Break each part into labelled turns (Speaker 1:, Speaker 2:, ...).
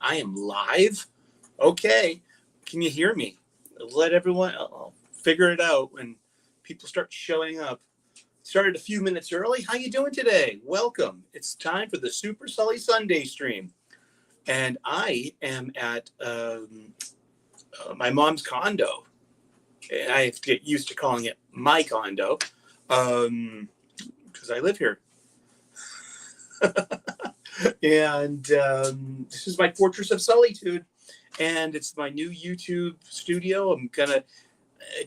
Speaker 1: I am live. Okay. Can you hear me? Let everyone, I'll figure it out when people start showing up. Started a few minutes early. How you doing today? Welcome. It's time for the Super Sully Sunday stream. And I am at my mom's condo. And I have to get used to calling it my condo because I live here. And this is my Fortress of Solitude, and it's my new YouTube studio. I'm gonna,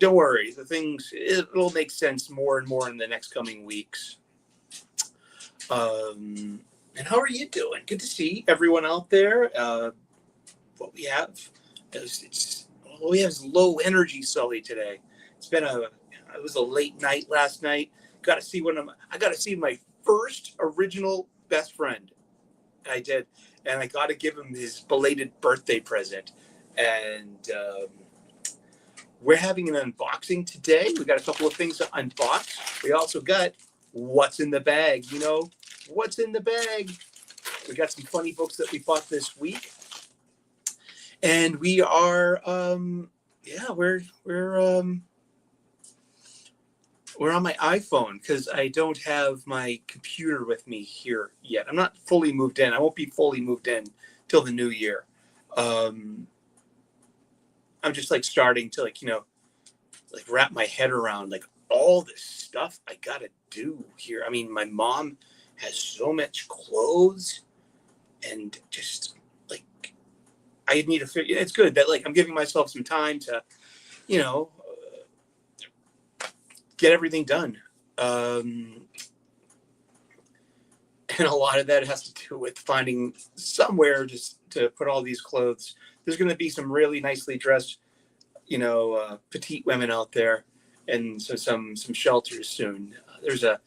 Speaker 1: don't worry, it'll make sense more and more in the next coming weeks. And how are you doing? Good to see everyone out there. What we have is low energy Sully today. It was a late night last night. I got to see my first original best friend. I did, and I got to give him his belated birthday present. And we're having an unboxing today. We got a couple of things to unbox. We also got what's in the bag. You know, what's in the bag? We got some funny books that we bought this week, and we are, we're on my iPhone because I don't have my computer with me here yet. I'm not fully moved in. I won't be fully moved in till the new year. I'm just starting to wrap my head around all this stuff I gotta do here. I mean, my mom has so much clothes, and just I need to figure. It's good that I'm giving myself some time to, get everything done. And a lot of that has to do with finding somewhere just to put all these clothes. There's going to be some really nicely dressed, petite women out there, and so some shelters soon. There's a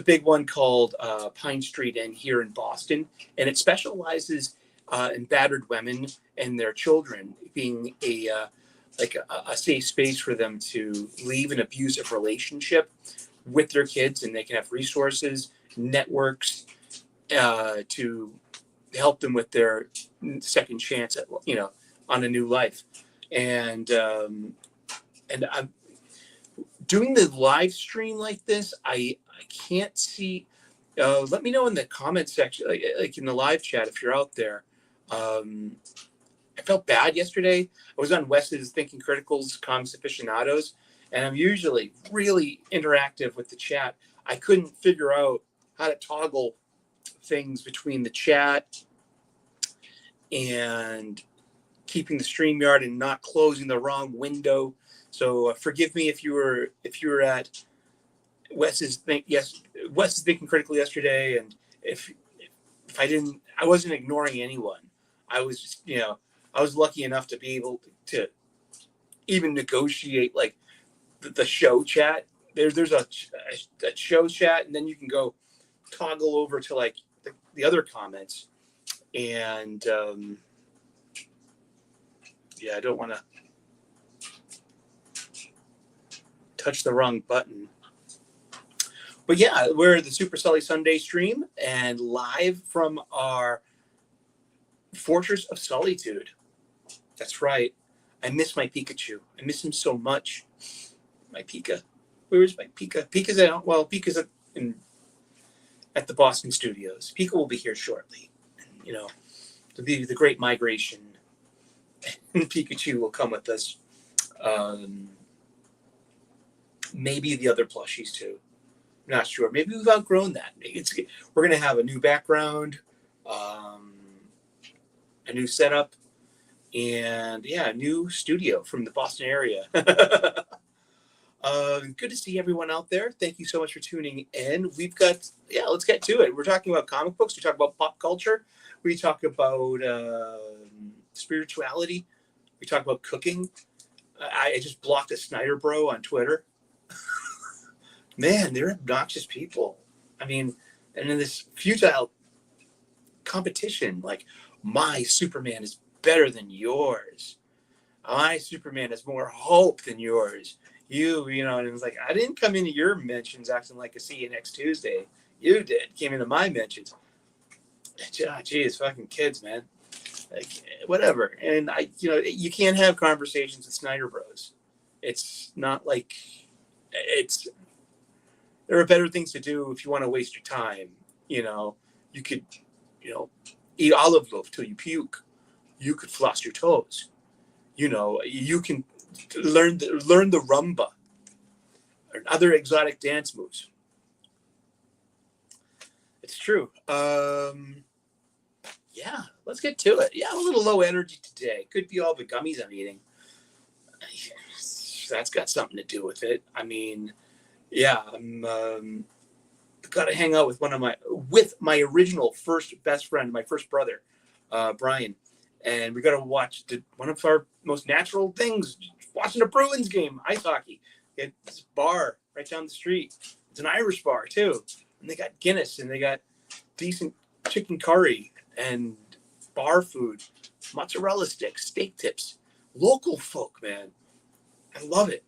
Speaker 1: big one called Pine Street Inn here in Boston, and it specializes in battered women and their children, being a safe space for them to leave an abusive relationship with their kids, and they can have resources, networks to help them with their second chance at on a new life. And I'm doing the live stream like this. I can't see. Let me know in the comment section, like in the live chat, if you're out there. I felt bad yesterday. I was on Wes's Thinking Critical's Comics Aficionados, and I'm usually really interactive with the chat. I couldn't figure out how to toggle things between the chat and keeping the StreamYard and not closing the wrong window. So forgive me if you were at Wes's Thinking Critical yesterday, and if I wasn't ignoring anyone. I was just, I was lucky enough to be able to even negotiate the show chat. There's a show chat, and then you can go toggle over to the other comments. And I don't want to touch the wrong button. But yeah, we're the Super Sully Sunday stream and live from our Fortress of Solitude. That's right. I miss my Pikachu. I miss him so much. My Pika. Where is my Pika? Pika's at the Boston studios. Pika will be here shortly. The great migration. And Pikachu will come with us. Maybe the other plushies too. I'm not sure. Maybe we've outgrown that. We're going to have a new background, a new setup, and a new studio from the Boston area. Good to see everyone out there. Thank you so much for tuning in. We've got, let's get to it. We're talking about comic books. We talk about pop culture. We talk about spirituality. We talk about cooking. I just blocked a Snyder bro on Twitter. Man, they're obnoxious people. I mean, and in this futile competition, my Superman is better than yours. My Superman has more hope than yours. And it was I didn't come into your mentions acting like a see you next Tuesday. You did. Came into my mentions. Geez, fucking kids, man. like, whatever. And you can't have conversations with Snyder Bros. It's not like there are better things to do if you want to waste your time. You could, eat olive loaf till you puke. You could floss your toes. You can learn the rumba or other exotic dance moves. It's true. Yeah, let's get to it. Yeah, I'm a little low energy today. Could be all the gummies I'm eating. That's got something to do with it. I mean, yeah, I'm got to hang out with my original first best friend, my first brother, Brian, and we got to watch one of our most natural things, watching a Bruins game, ice hockey. It's a bar right down the street. It's an Irish bar too, and they got Guinness and they got decent chicken curry and bar food, mozzarella sticks, steak tips, local folk, man. I love it.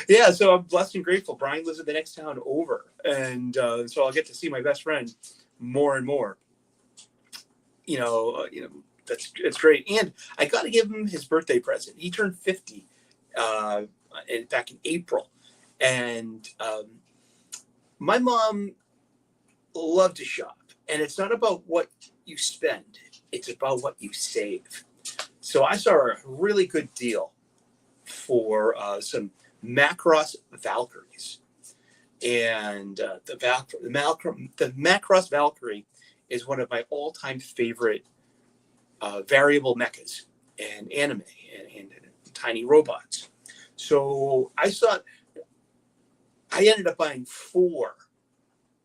Speaker 1: Yeah, so I'm blessed and grateful. Brian lives in the next town over, and so I'll get to see my best friend more and more. It's great. And I got to give him his birthday present. He turned 50 back in April, and my mom loved to shop, and it's not about what you spend; it's about what you save. So I saw a really good deal for some MACROSS Valkyries, and the MACROSS Valkyrie is one of my all-time favorite variable mechas and anime and tiny robots. So I ended up buying 4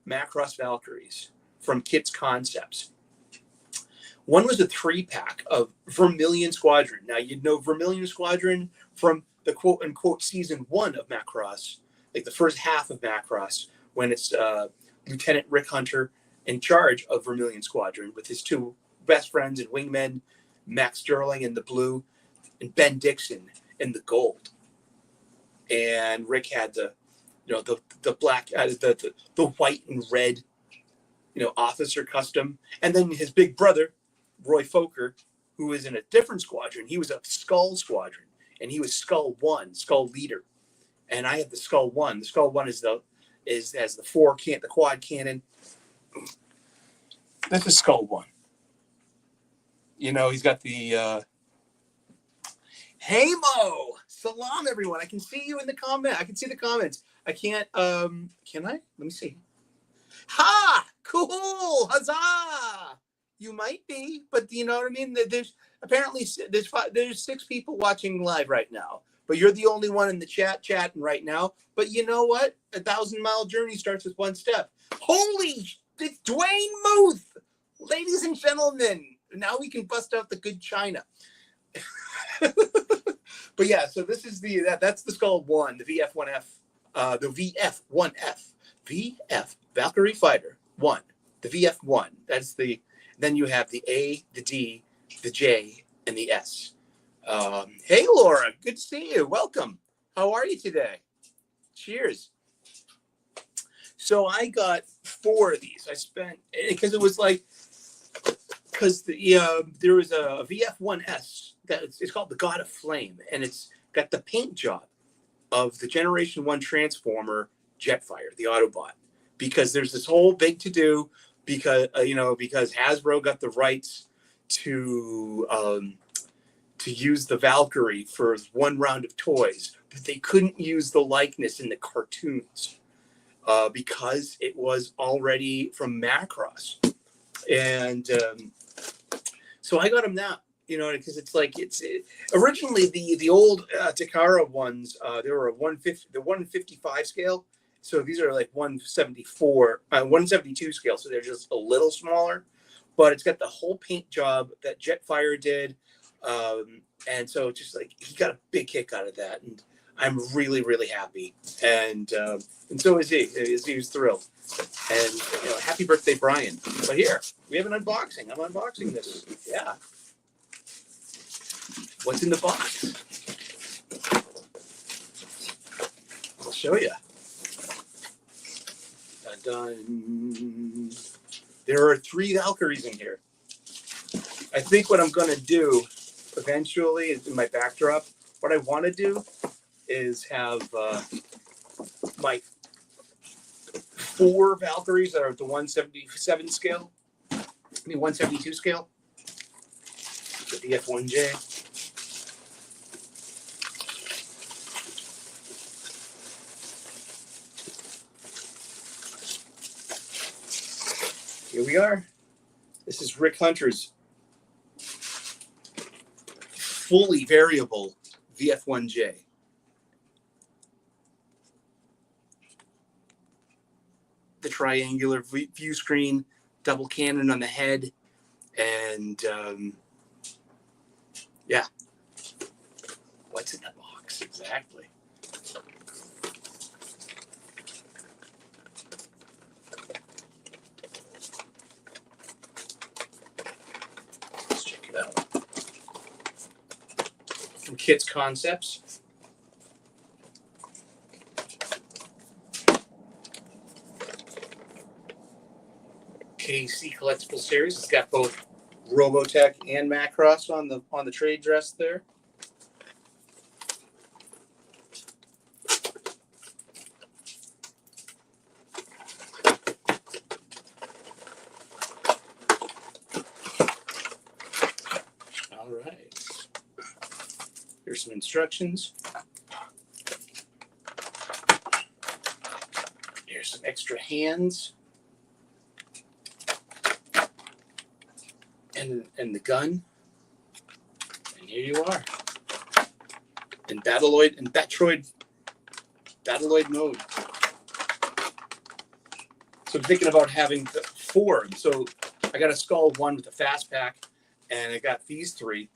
Speaker 1: MACROSS Valkyries from Kit's Concepts. One was a 3-pack of Vermilion Squadron. Now, you'd know Vermilion Squadron from the quote-unquote season 1 of MACROSS, like the first half of MACROSS, when it's Lieutenant Rick Hunter in charge of Vermilion Squadron with his 2 best friends and wingmen, Max Sterling in the blue and Ben Dixon in the gold. And Rick had the black, the white and red, officer custom. And then his big brother, Roy Fokker, who was in a different squadron. He was a Skull Squadron, and he was Skull 1, Skull Leader. And I had the Skull 1. The Skull 1 has the quad cannon. This is Skull 1. He's got the hey Mo! Salam everyone. I can see you in the comment. I can see the comments. I can't can I? Let me see. Ha! Cool! Huzzah! You might be, but you know what I mean? There's apparently there's 6 people watching live right now. But you're the only one in the chatting right now. But you know what? 1,000-mile journey starts with 1 step. Holy, it's Dwayne Muth! Ladies and gentlemen, now we can bust out the good china. But yeah, so this is that's the Skull 1, the VF1F, the VF1F, VF Valkyrie Fighter 1, the VF1. Then you have the A, the D, the J, and the S. Hey Laura, good to see you. Welcome. How are you today? Cheers. So I got 4 of these. I spent because it was like. Because there was a VF1S it's called the God of Flame, and it's got the paint job of the Generation 1 Transformer Jetfire, the Autobot. Because there's this whole big to do because Hasbro got the rights to use the Valkyrie for 1 round of toys, but they couldn't use the likeness in the cartoons because it was already from Macross. And so I got them now, because it's like originally the old Takara ones. They were a 155 scale, so these are like 172 scale, so they're just a little smaller. But it's got the whole paint job that Jetfire did, and so just like he got a big kick out of that, and I'm really really happy, and so is he. He was thrilled. And happy birthday, Brian. But here, we have an unboxing. I'm unboxing this. Yeah. What's in the box? I'll show you. Dun, dun. There are 3 Valkyries in here. I think what I'm going to do eventually in my backdrop, what I want to do is have my 4 Valkyries that are at the 177 scale. 172 scale. The VF1J. Here we are. This is Rick Hunter's fully variable VF1J. The triangular view screen, double cannon on the head, and yeah. What's in the box exactly? Let's check it out. From Kit's Concepts. KC Collectible Series. It's got both Robotech and Macross on the trade dress there. All right. Here's some instructions. Here's some extra hands. And the gun, and here you are, in Battleoid and Batroid mode. So I'm thinking about having the 4. So I got a Skull 1 with a fast pack, and I got these 3.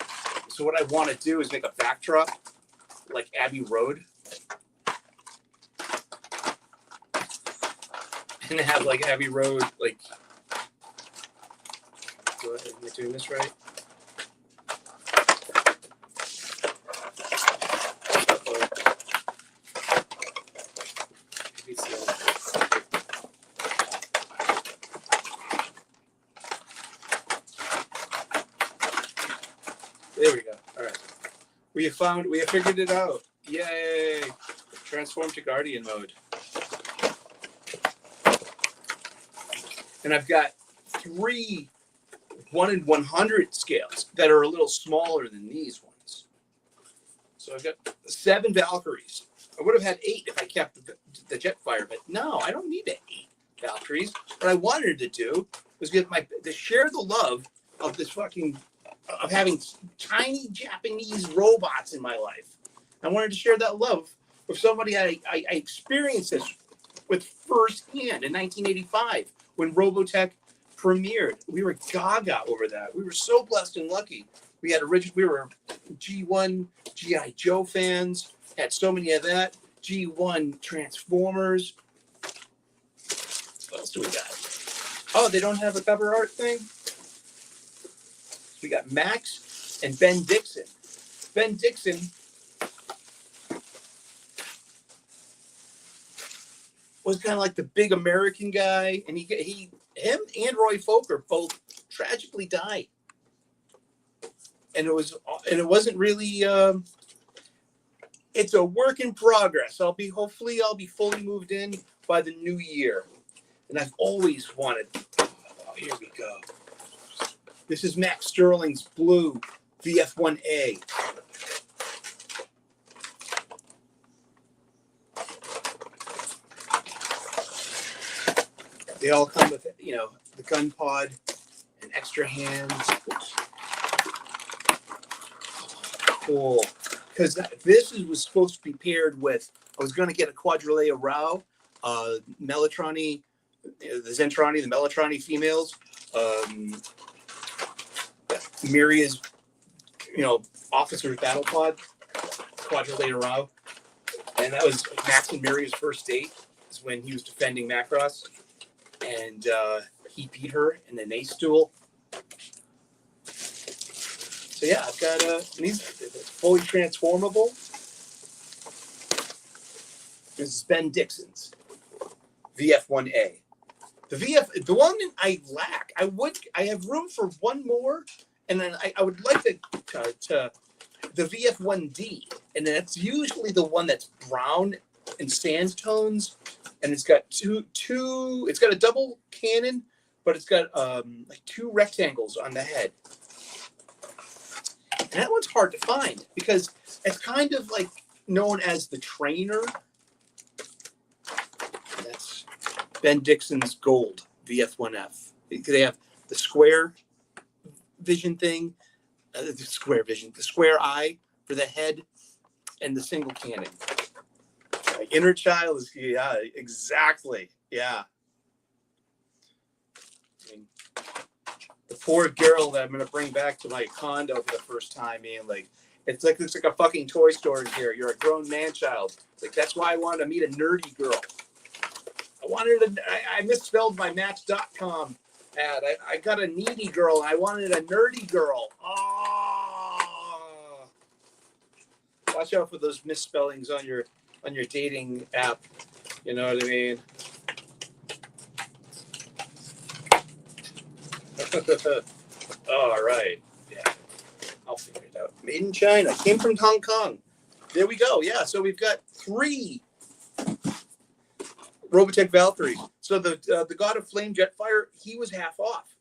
Speaker 1: So what I want to do is make a backdrop like Abbey Road, and have like Abbey Road like. Am I doing this right? There we go. All right. We have figured it out. Yay! Transform to Guardian mode. And I've got 3 1 in 100 scales that are a little smaller than these ones. So I've got 7 Valkyries. I would have had 8 if I kept the Jetfire, but no, I don't need 8 Valkyries. What I wanted to do was to share the love of this of having tiny Japanese robots in my life. I wanted to share that love with somebody I experienced this with firsthand in 1985 when Robotech premiered. We were gaga over that. We were so blessed and lucky. We were G1 G.I. Joe fans, had so many of that. G1 Transformers. What else do we got? Oh, they don't have a cover art thing? We got Max and Ben Dixon. Ben Dixon was kind of like the big American guy, and him and Roy Fokker both tragically died, and it wasn't really. It's a work in progress. Hopefully I'll be fully moved in by the new year, and I've always wanted. Oh, here we go. This is Max Sterling's blue VF1A. They all come with, the gun pod and extra hands. Cool. Because this was supposed to be paired with, I was going to get a Quadrillea Rao, Melotroni, the Zentroni, the Melotroni females, Miria's, officer's battle pod, Quadrillea Rao. And that was Max and Miria's first date, is when he was defending Macross. And he beat her in an ace duel. So yeah, I've got these fully transformable. This is Ben Dixon's VF1A. The one I lack. I have room for one more, and then I would like to the VF1D, and that's usually the one that's brown and sand tones, and it's got two. It's got a double cannon, but it's got like 2 rectangles on the head, and that one's hard to find because it's kind of like known as the trainer. That's Ben Dixon's Gold VF1F. They have the square vision thing, the square eye for the head, and the single cannon. My inner child is, yeah, exactly, yeah. I mean, the poor girl that I'm gonna bring back to my condo for the first time, man, like it's like a fucking toy store in here. You're a grown man child. Like that's why I wanted to meet a nerdy girl. I misspelled my Match.com ad. I got a needy girl and I wanted a nerdy girl. Oh. Watch out for those misspellings on your dating app. You know what I mean? All right. Yeah. I'll figure it out. Made in China. Came from Hong Kong. There we go. Yeah. So we've got 3 Robotech Valkyries. So the God of Flame Jetfire, he was half off.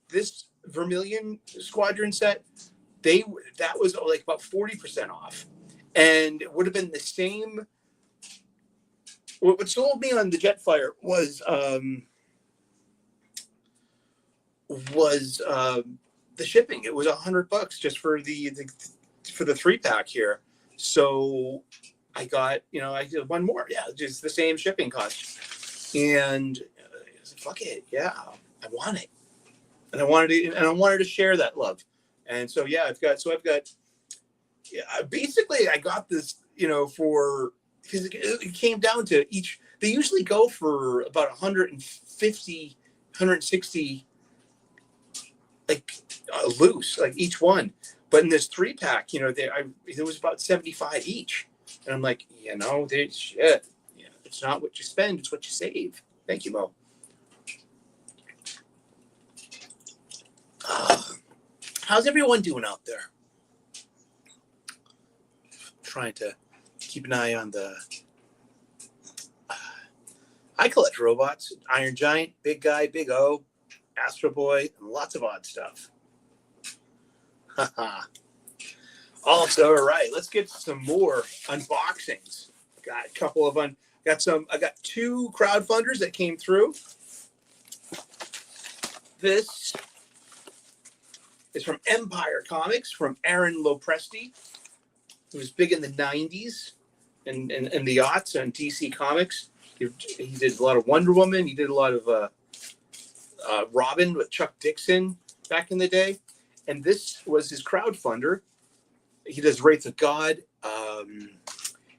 Speaker 1: This Vermilion Squadron set, that was like about 40% off, and it would have been the same. What sold me on the Jetfire was the shipping. It was $100 just for the 3-pack here. So I got, I did one more. Yeah, just the same shipping cost. And fuck it. Yeah, I want it. And I wanted to share that love. And so, yeah, basically I got this, because it came down to each, they usually go for about 150, 160, like loose, like each one. But in this 3-pack, there was about 75 each. And I'm like, shit. Yeah, it's not what you spend, it's what you save. Thank you, Mo. How's everyone doing out there? Trying to keep an eye on the... I collect robots. Iron Giant, Big Guy, Big O, Astro Boy, and lots of odd stuff. Also, all right, let's get some more unboxings. Got a couple of I got 2 crowdfunders that came through. This is from Empire Comics, from Aaron Lopresti, who was big in the 90s and the aughts on DC Comics. He did a lot of Wonder Woman. He did a lot of Robin with Chuck Dixon back in the day. And this was his crowdfunder. He does Wraith of God.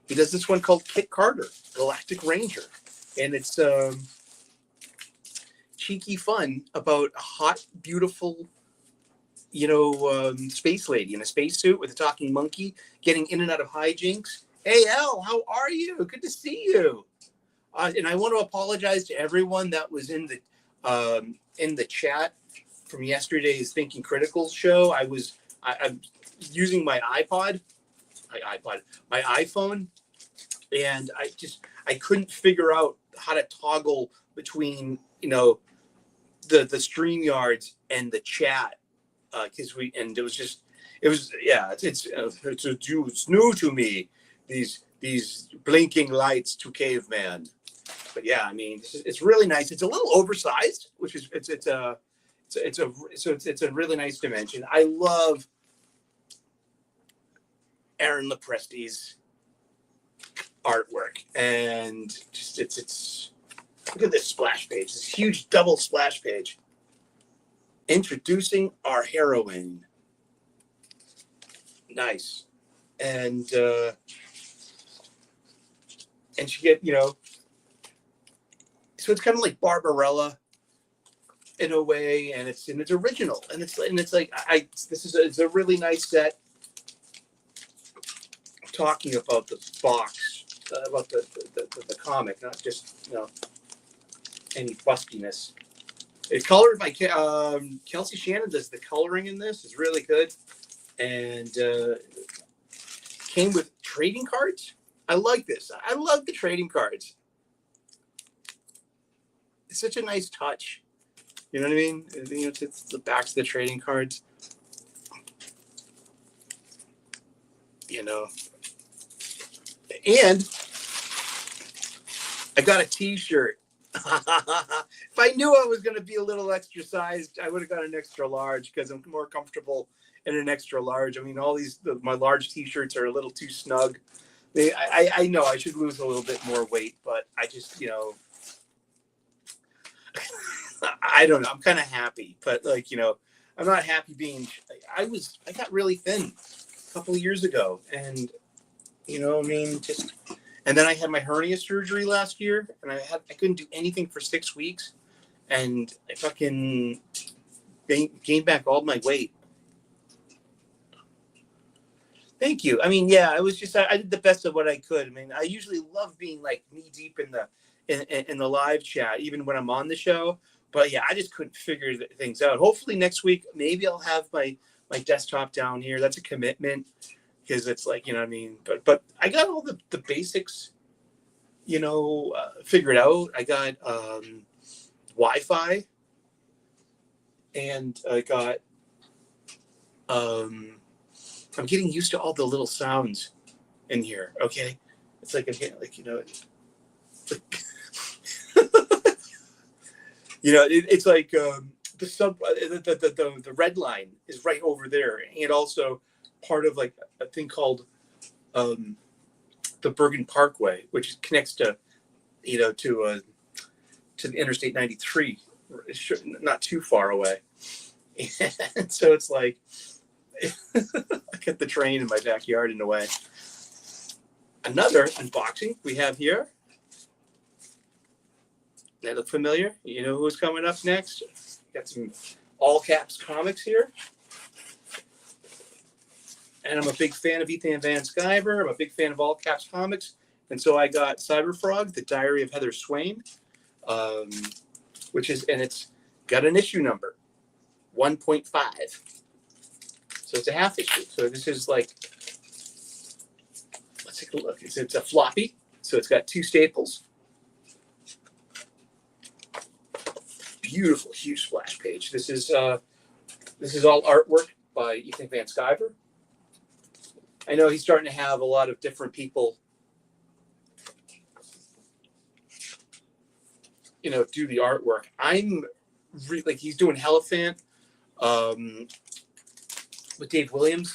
Speaker 1: He does this one called Kit Carter, Galactic Ranger. And it's cheeky fun about a hot, beautiful, space lady in a spacesuit with a talking monkey getting in and out of hijinks. Hey, Elle, how are you? Good to see you. And I want to apologize to everyone that was in the chat from yesterday's Thinking Critical show. I'm using my iPhone, and I couldn't figure out how to toggle between the StreamYards and the chat because it's new to me, these blinking lights to caveman. But yeah, I mean it's really nice. It's a little oversized, which is it's a really nice dimension. I love Aaron Lopresti's artwork, and just it's look at this splash page, this huge double splash page. Introducing our heroine. Nice. And she get, so it's kind of like Barbarella in a way, and it's original, and it's like it's a really nice set. Talking about the box, about the comic, not just any fustiness. It's colored by Kelsey Shannon. Does the coloring in this is really good, and came with trading cards. I like this. I love the trading cards. It's such a nice touch. You know what I mean? You know, it's the backs of the trading cards. You know, and I got a T-shirt. If I knew I was going to be a little extra sized, I would have got an extra large because I'm more comfortable in an extra large. I mean, all my large T-shirts are a little too snug. I know I should lose a little bit more weight, but I just, you know, I don't know. I'm kind of happy, but like, you know, I'm not happy being. I got really thin a couple of years ago, and you know, I mean, just. And then I had my hernia surgery last year, and I couldn't do anything for 6 weeks, and I fucking gained back all my weight. Thank you. I mean, yeah, I was just I did the best of what I could. I mean, I usually love being like knee deep in the live chat, even when I'm on the show. But yeah, I just couldn't figure things out. Hopefully next week, maybe I'll have my desktop down here. That's a commitment. Because it's like, you know what I mean? But I got all the basics, you know, figured out. I got Wi-Fi. And I got, I'm getting used to all the little sounds in here, okay? It's like, I'm getting, like, you know, you know, it's like the red line is right over there. And also, part of like a thing called the Bergen Parkway, which connects to, you know, to the Interstate 93, not too far away. And so it's like I get the train in my backyard in a way. Another unboxing we have here. That look familiar? You know who's coming up next? Got some all caps comics here. And I'm a big fan of Ethan Van Sciver. I'm a big fan of all caps comics. And so I got Cyberfrog, The Diary of Heather Swain, which is, and it's got an issue number, 1.5. So it's a half issue. So this is like, let's take a look. It's a floppy. So it's got 2 staples. Beautiful, huge splash page. This is all artwork by Ethan Van Sciver. I know he's starting to have a lot of different people, you know, do the artwork. I'm really like, he's doing Hierophant with Dave Williams.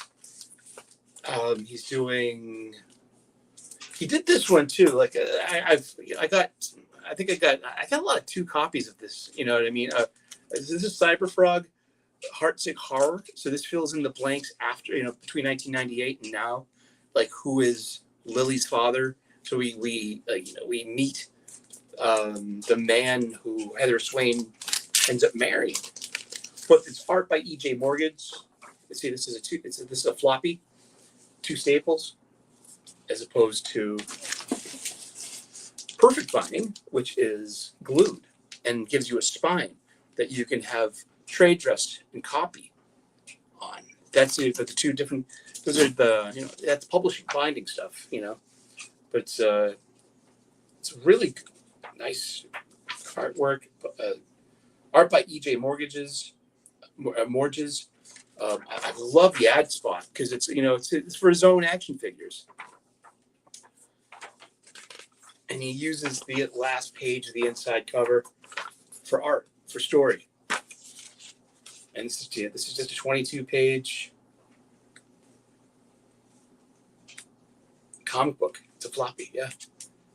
Speaker 1: He did this one too. Like I got a lot of 2 copies of this. You know what I mean? This is Cyberfrog, Heartsick Horror. So this fills in the blanks after, you know, between 1998 and now, like who is Lily's father. So we you know, we meet the man who Heather Swain ends up marrying. But it's art by E.J. Mortgage. See, this is a floppy, 2 staples, as opposed to Perfect Binding, which is glued and gives you a spine that you can have trade dress and copy on. That's the 2 different. Those are the, you know, that's publishing binding stuff, you know. But it's really nice artwork. Art by E.J. Mortgages. I love the ad spot because it's, you know, it's for his own action figures. And he uses the last page of the inside cover for art, for story. And this is just a 22-page comic book. It's a floppy, yeah.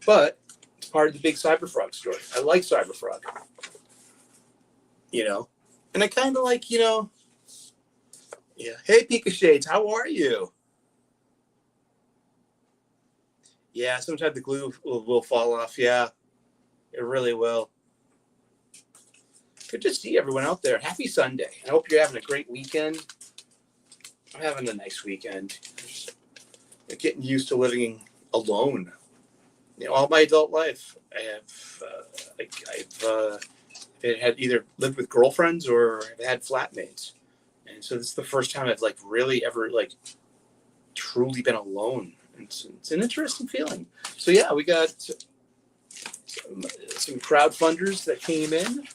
Speaker 1: But it's part of the big Cyberfrog story. I like Cyberfrog. You know? And I kind of like, you know, yeah. Hey, Pika Shades, how are you? Yeah, sometimes the glue will fall off. Yeah, it really will. Good to see everyone out there. Happy Sunday. I hope you're having a great weekend. I'm having a nice weekend. I'm getting used to living alone. You know, all my adult life, I've It had either lived with girlfriends or had flatmates. And so this is the first time I've like really ever like truly been alone. It's an interesting feeling. So yeah, we got some crowdfunders that came in.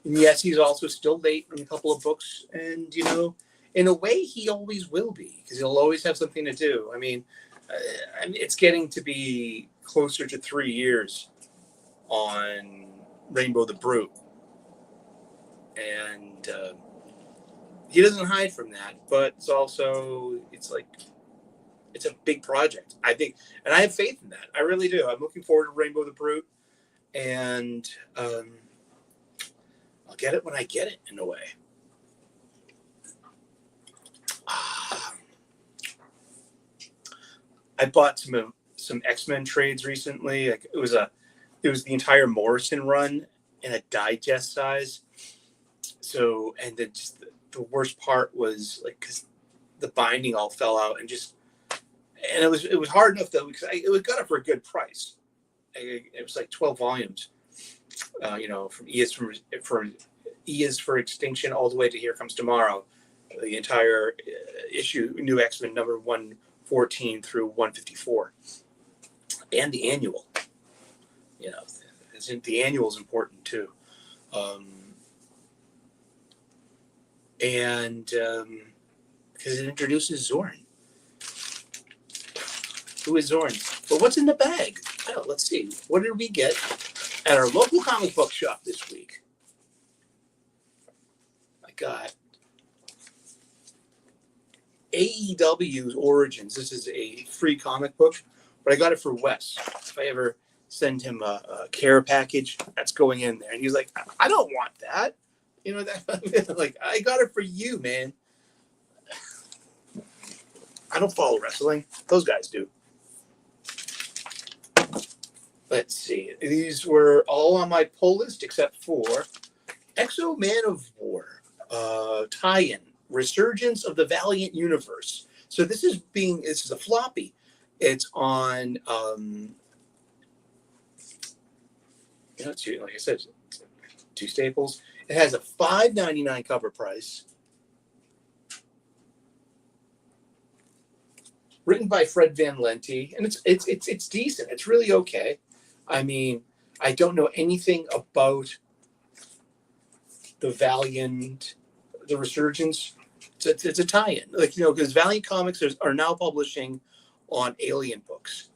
Speaker 1: And yes, he's also still late on a couple of books. And, you know, in a way, he always will be because he'll always have something to do. I mean, it's getting to be closer to 3 years on Rainbow the Brute. And he doesn't hide from that, but it's also, it's like, it's a big project, I think. And I have faith in that. I really do. I'm looking forward to Rainbow the Brute. And I'll get it when I get it, in a way. I bought some X-Men trades recently. Like it was the entire Morrison run in a digest size. So, and then just the worst part was like, cause the binding all fell out and it was hard enough though, because I got it for a good price. It was like 12 volumes, you know, from E is for Extinction all the way to Here Comes Tomorrow, the entire issue, New X-Men number 114 through 154, and the annual. You know, the annual is important too. And because it introduces Zorn. Who is Zorn? But what's in the bag? Oh, let's see. What did we get at our local comic book shop this week? I got AEW's Origins. This is a free comic book, but I got it for Wes. If I ever send him a care package, that's going in there. And he's like, I don't want that. You know, that like, I got it for you, man. I don't follow wrestling. Those guys do. Let's see. These were all on my pull list except for Exo Man of War, tie-in, Resurgence of the Valiant Universe. So this is a floppy. It's on, you know, like I said, 2 staples. It has a $5.99 cover price. Written by Fred Van Lente, and it's decent. It's really okay. I mean, I don't know anything about the Valiant, the Resurgence. It's a tie-in, like, you know, because Valiant Comics are now publishing on Alien books.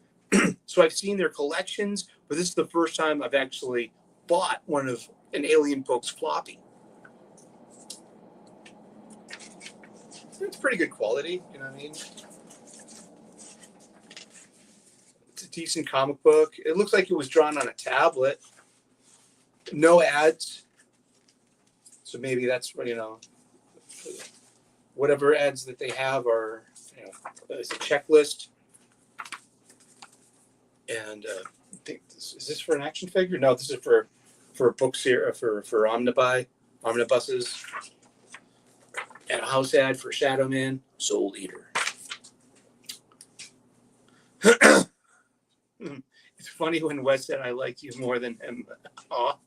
Speaker 1: So I've seen their collections, but this is the first time I've actually bought an Alien books floppy. It's pretty good quality, you know what I mean? It's a decent comic book. It looks like it was drawn on a tablet. No ads. So maybe that's what, you know, whatever ads that they have are, you know, it's a checklist. And I think is this for an action figure? No, this is for books here, for omnibuses. And a house ad for Shadow Man, Soul Eater. It's funny when Wes said, I like you more than him. Aw.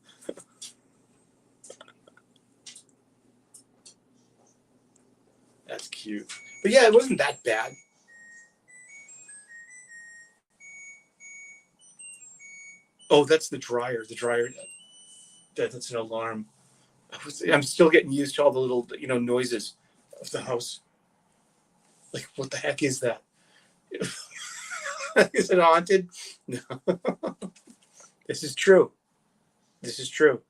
Speaker 1: That's cute. But yeah, it wasn't that bad. Oh, that's the dryer. The dryer, that's an alarm. I'm still getting used to all the little, you know, noises of the house. Like, what the heck is that? Is it haunted? No. This is true. This is true.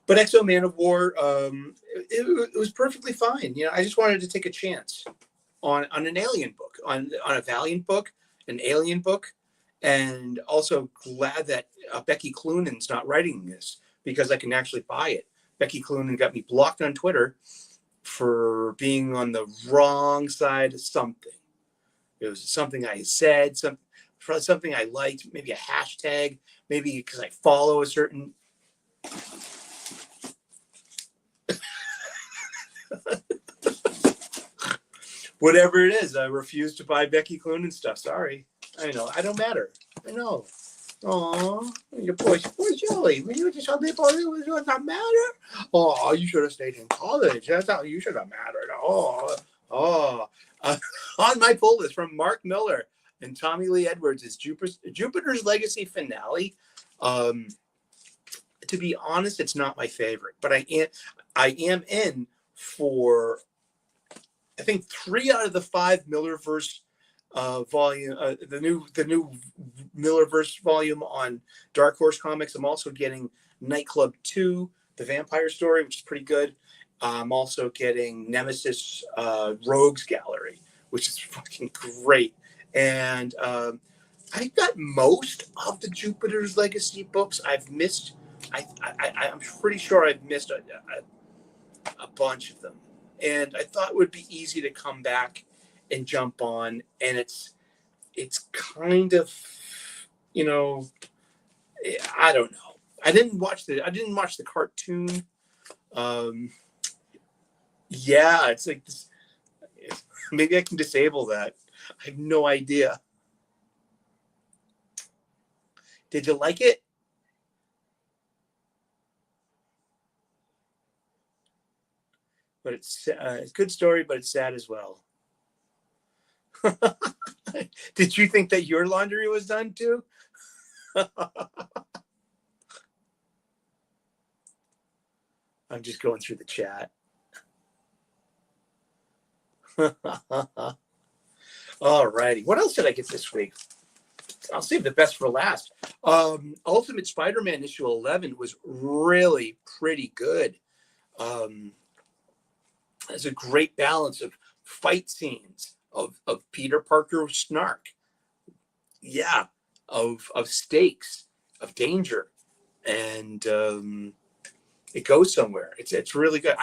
Speaker 1: But Exo Man of War, it was perfectly fine. You know, I just wanted to take a chance on an Alien book, on a Valiant book, an Alien book, and also glad that Becky Cloonan's not writing this, because I can actually buy it. Becky Cloonan got me blocked on Twitter for being on the wrong side of something. It was something I said, something I liked, maybe a hashtag, maybe because I follow a certain. Whatever it is, I refuse to buy Becky Cloonan stuff. Sorry. I know. I don't matter. I know. Oh, your poor Sully. When you just something about it was not matter. Oh, you should have stayed in college. That's how you should have mattered. Oh. On my pull list from Mark Miller and Tommy Lee Edwards is Jupiter's Legacy finale. To be honest, it's not my favorite, but I am in for, I think, 3 out of the 5 Millerverse volume, the new Millerverse volume on Dark Horse Comics. I'm also getting Nightclub 2, the vampire story, which is pretty good. I'm also getting Nemesis Rogues Gallery, which is fucking great. And I got most of the Jupiter's Legacy books. I've missed. I'm pretty sure I've missed a bunch of them, and I thought it would be easy to come back and jump on. And it's kind of, I don't know. I didn't watch the cartoon. Yeah, it's like this, maybe I can disable that. I have no idea. Did you like it? But it's a good story, but it's sad as well. Did you think that your laundry was done too? I'm just going through the chat. All righty. What else did I get this week? I'll save the best for last. Ultimate Spider-Man issue 11 was really pretty good. There's a great balance of fight scenes, of Peter Parker snark, of stakes, of danger, and it goes somewhere. It's really good.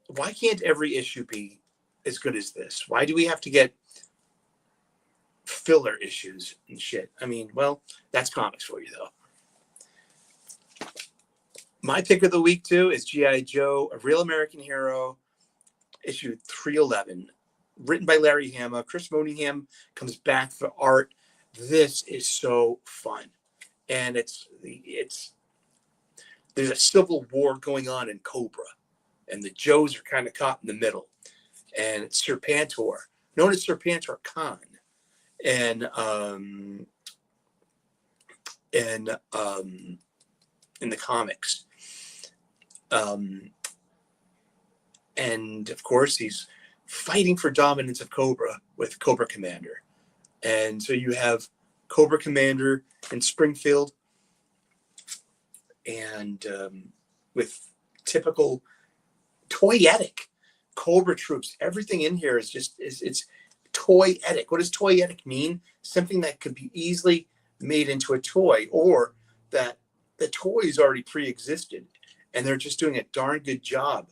Speaker 1: Why can't every issue be as good as this? Why do we have to get filler issues and shit? I mean, well, that's comics for you, though. My pick of the week, too, is G.I. Joe, A Real American Hero, issue 311, written by Larry Hama. Chris Moningham comes back for art. This is so fun. And there's a civil war going on in Cobra, and the Joes are kind of caught in the middle. And it's Serpentor, known as Serpentor Khan. And in the comics. And of course, he's fighting for dominance of Cobra with Cobra Commander. And so you have Cobra Commander in Springfield, and with typical toyetic Cobra troops. Everything in here is it's toyetic. What does toyetic mean? Something that could be easily made into a toy, or that the toys already pre-existed, and they're just doing a darn good job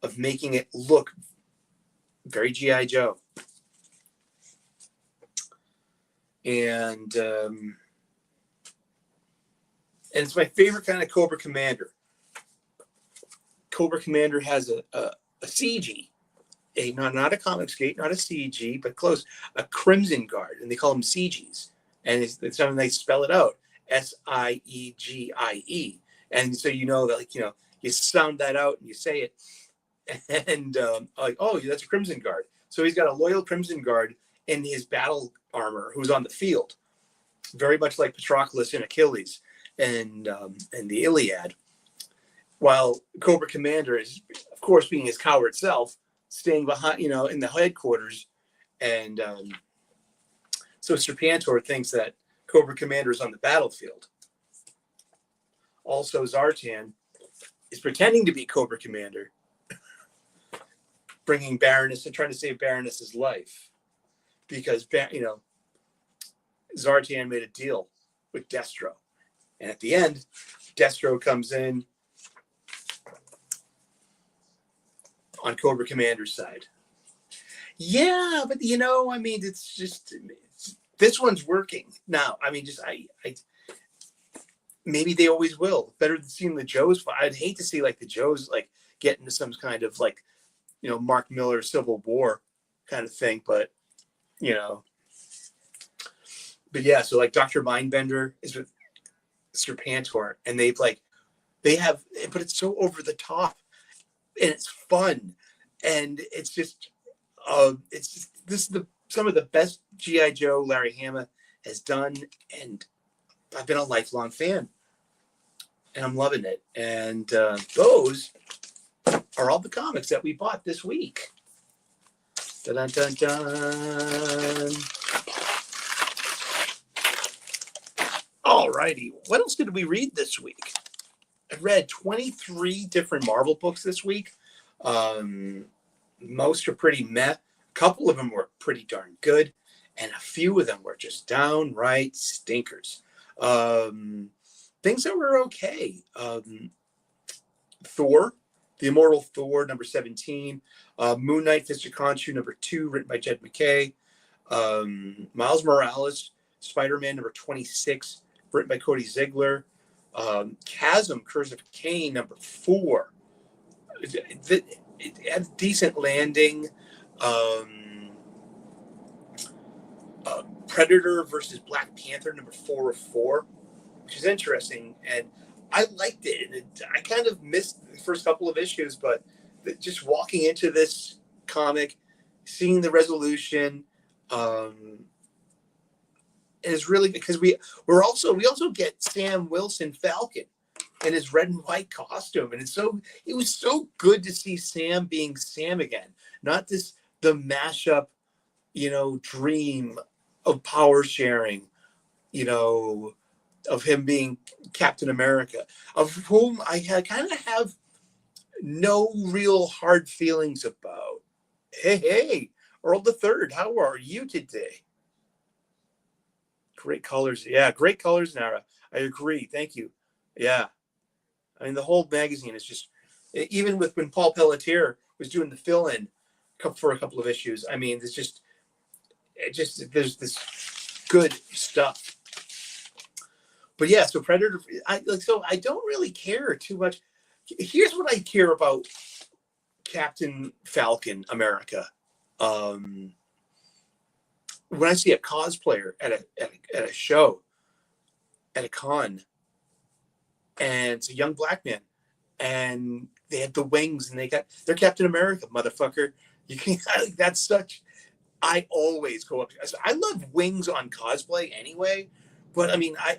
Speaker 1: of making it look very G.I. Joe. And it's my favorite kind of Cobra Commander. Cobra Commander has a CG, not a comic skate, not a CG, but close, a Crimson Guard, and they call them CGs. And it's something they spell it out, SIEGIE. And so that, you sound that out and you say it, and oh, that's a Crimson Guard. So he's got a loyal Crimson Guard in his battle armor who's on the field, very much like Patroclus and Achilles and the Iliad. While Cobra Commander is, of course, being his coward self, staying behind, in the headquarters. And so Serpentor thinks that Cobra Commander is on the battlefield. Also, Zartan is pretending to be Cobra Commander, bringing Baroness and trying to save Baroness's life, because Zartan made a deal with Destro, and at the end, Destro comes in on Cobra Commander's side. Yeah, but it's just this one's working now. I mean, maybe they always will. Better than seeing the Joes. I'd hate to see the Joes get into some kind of Mark Miller Civil War kind of thing, but but yeah, so like Dr. Mindbender is with Serpentor, and they have, but it's so over the top, and it's fun, and it's just this is some of the best GI Joe Larry Hama has done, and I've been a lifelong fan, and I'm loving it. And those are all the comics that we bought this week. Dun, dun, dun, dun. All righty. What else did we read this week? I read 23 different Marvel books this week. Most are pretty meh. A couple of them were pretty darn good, and a few of them were just downright stinkers. Things that were okay. Thor, The Immortal Thor, number 17. Moon Knight, Fist of Khonshu, number 2, written by Jed MacKay. Miles Morales, Spider-Man, number 26, written by Cody Ziegler. Chasm, Curse of Cain, number 4. It had a decent landing. Predator versus Black Panther, number 4 of 4, which is interesting, and I liked it. And I kind of missed the first couple of issues, but just walking into this comic, seeing the resolution, is really, because we also get Sam Wilson Falcon in his red and white costume, and it was so good to see Sam being Sam again, not the mashup, dream of power sharing, of him being Captain America, of whom I kind of have no real hard feelings about. Hey, Earl the Third, how are you today? Great colors. Yeah, great colors, Nara. I agree. Thank you. Yeah. I mean, the whole magazine is just, even with when Paul Pelletier was doing the fill-in for a couple of issues, I mean, there's this good stuff. But yeah, so Predator, I don't really care too much. Here's what I care about Captain Falcon America. When I see a cosplayer at a show, at a con, and it's a young black man, and they have the wings, and they're Captain America, motherfucker. You can that's such. I always go up. I love wings on cosplay anyway, but I mean, I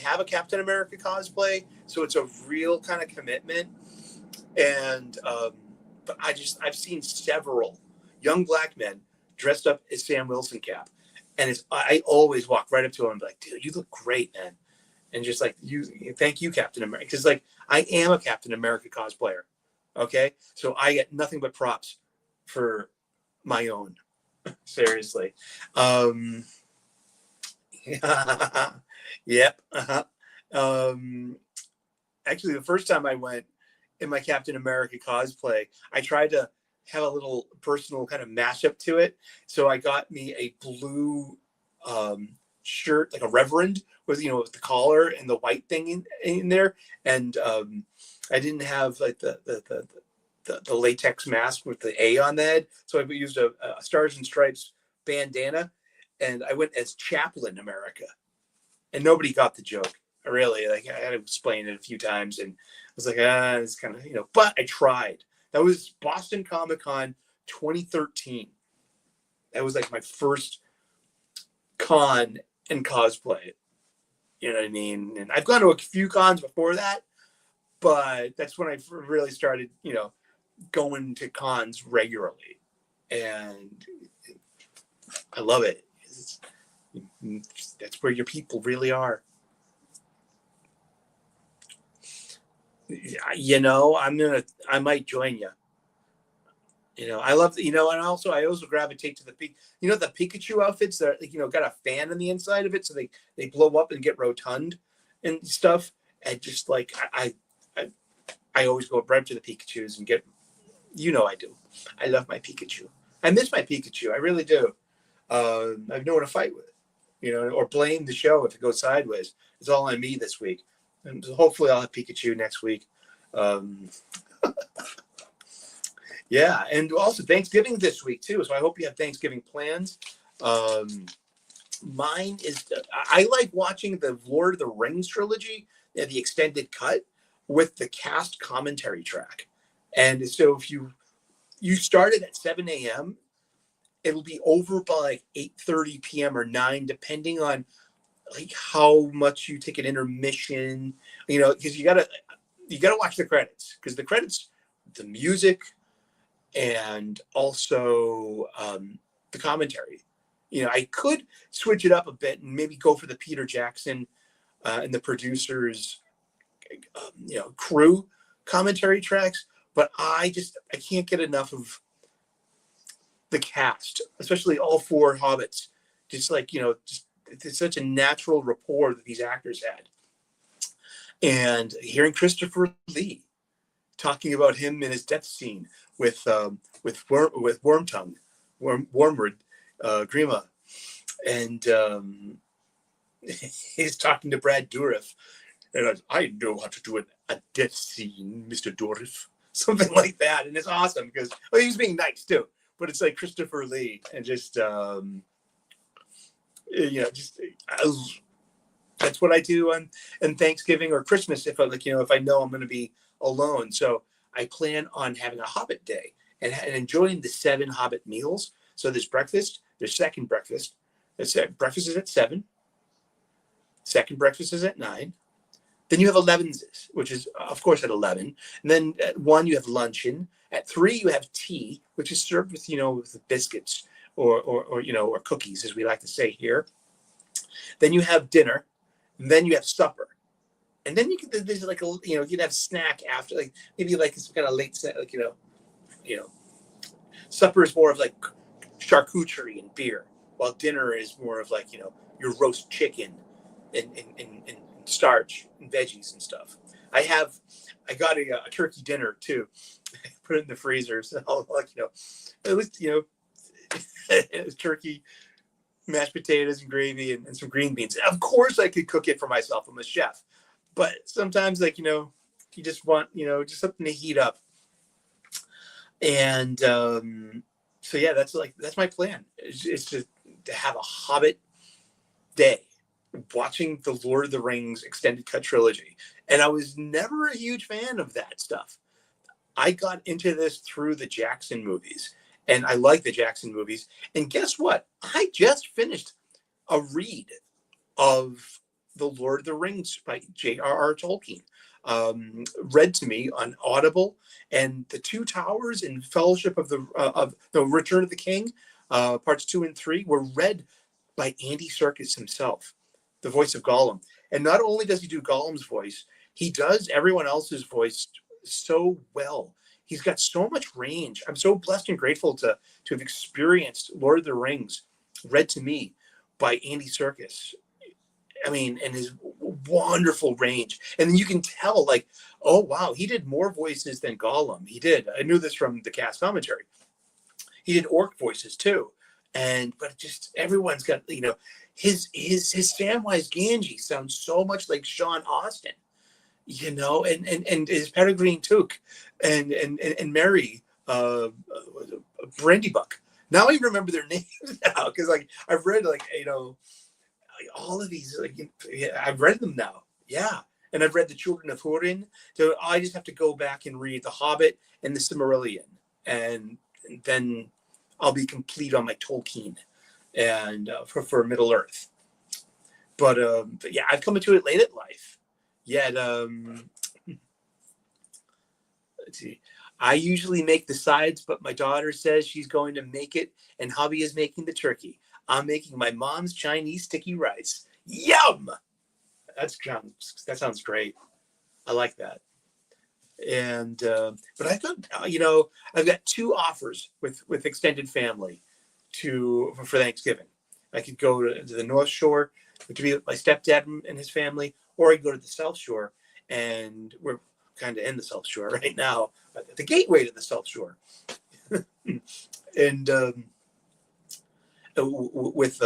Speaker 1: have a Captain America cosplay, so it's a real kind of commitment. And but I've seen several young black men dressed up as Sam Wilson Cap, and I always walk right up to him and be like, dude, you look great, man. And just like, thank you, Captain America. Because like, I am a Captain America cosplayer. Okay. So I get nothing but props for my own. Seriously. Yep. Uh-huh. Actually, the first time I went in my Captain America cosplay, I tried to have a little personal kind of mashup to it. So I got me a blue shirt, like a reverend, with with the collar and the white thing in there, and I didn't have like the latex mask with the A on the head, so I used a Stars and Stripes bandana, and I went as Chaplain America, and nobody got the joke. I had to explain it a few times, and I was like, it's kind of but I tried. That was Boston Comic Con 2013. That was like my first con and cosplay. You know what I mean? And I've gone to a few cons before that, but that's when I really started, going to cons regularly. And I love it. That's where your people really are. I might join you. I love, and I also gravitate to the Pikachu outfits that, got a fan on the inside of it. So they blow up and get rotund and stuff. And just like, I always go right to the Pikachus and get, I do. I love my Pikachu. I miss my Pikachu. I really do. I have no one to fight with, or blame the show if it goes sideways. It's all on me this week. And hopefully I'll have Pikachu next week. Yeah, and also Thanksgiving this week too. So I hope you have Thanksgiving plans. mine is I like watching the Lord of the Rings trilogy, the extended cut with the cast commentary track. And so if you start it at 7 a.m., it'll be over by like 8:30 p.m. or 9, depending on like how much you take an intermission, because you gotta watch the credits, because the credits, the music, and also the commentary. I could switch it up a bit and maybe go for the Peter Jackson and the producers, crew commentary tracks, but I can't get enough of the cast, especially all 4 hobbits. Just it's such a natural rapport that these actors had. And hearing Christopher Lee talking about him in his death scene with Wormwood Grima, and he's talking to Brad Dourif, and I know how to do a death scene, Mr. Dourif, something like that, and it's awesome because he was being nice too, but it's like Christopher Lee, and that's what I do on Thanksgiving or Christmas if I know I'm going to be alone. So I plan on having a Hobbit day and enjoying the 7 Hobbit meals. So there's breakfast, there's second breakfast. Breakfast is at 7. Second breakfast is at 9. Then you have 11s, which is of course at 11. And then at 1 you have luncheon. At 3 you have tea, which is served with with biscuits or cookies, as we like to say here. Then you have dinner, and then you have supper. And then there's like you'd have snack after, like maybe like some kind of late snack, supper is more of like charcuterie and beer, while dinner is more of like your roast chicken and starch and veggies and stuff. I got a turkey dinner too. Put it in the freezer, so at least it was turkey, mashed potatoes and gravy and some green beans. Of course I could cook it for myself. I'm a chef. But sometimes you just want, just something to heat up. And so yeah, that's my plan. It's to have a Hobbit day watching the Lord of the Rings extended cut trilogy. And I was never a huge fan of that stuff. I got into this through the Jackson movies, and I like the Jackson movies. And guess what? I just finished a read of The Lord of the Rings by J.R.R. Tolkien, read to me on Audible, and The Two Towers and Fellowship of the Return of the King, parts 2 and 3, were read by Andy Serkis himself, the voice of Gollum. And not only does he do Gollum's voice, he does everyone else's voice so well. He's got so much range. I'm so blessed and grateful to have experienced Lord of the Rings read to me by Andy Serkis. I mean, and his wonderful range. And then you can tell, like, oh, wow, he did more voices than Gollum. He did. I knew this from the cast commentary. He did orc voices, too. But just everyone's got, his Samwise Gamgee sounds so much like Sean Austin, and his Peregrine Took and Mary Brandybuck. Now I remember their names now because, I've read, all of these, I've read them now. Yeah. And I've read The Children of Húrin. So I just have to go back and read The Hobbit and The Silmarillion. And then I'll be complete on my Tolkien and for Middle Earth. But yeah, I've come into it late in life. Yet, let's see. I usually make the sides, but my daughter says she's going to make it, and hubby is making the turkey. I'm making my mom's Chinese sticky rice. Yum! That sounds great. I like that. And but I've got I've got 2 offers with extended family for Thanksgiving. I could go to the North Shore to be with my stepdad and his family, or I could go to the South Shore, and we're kind of in the South Shore right now, at the gateway to the South Shore, and with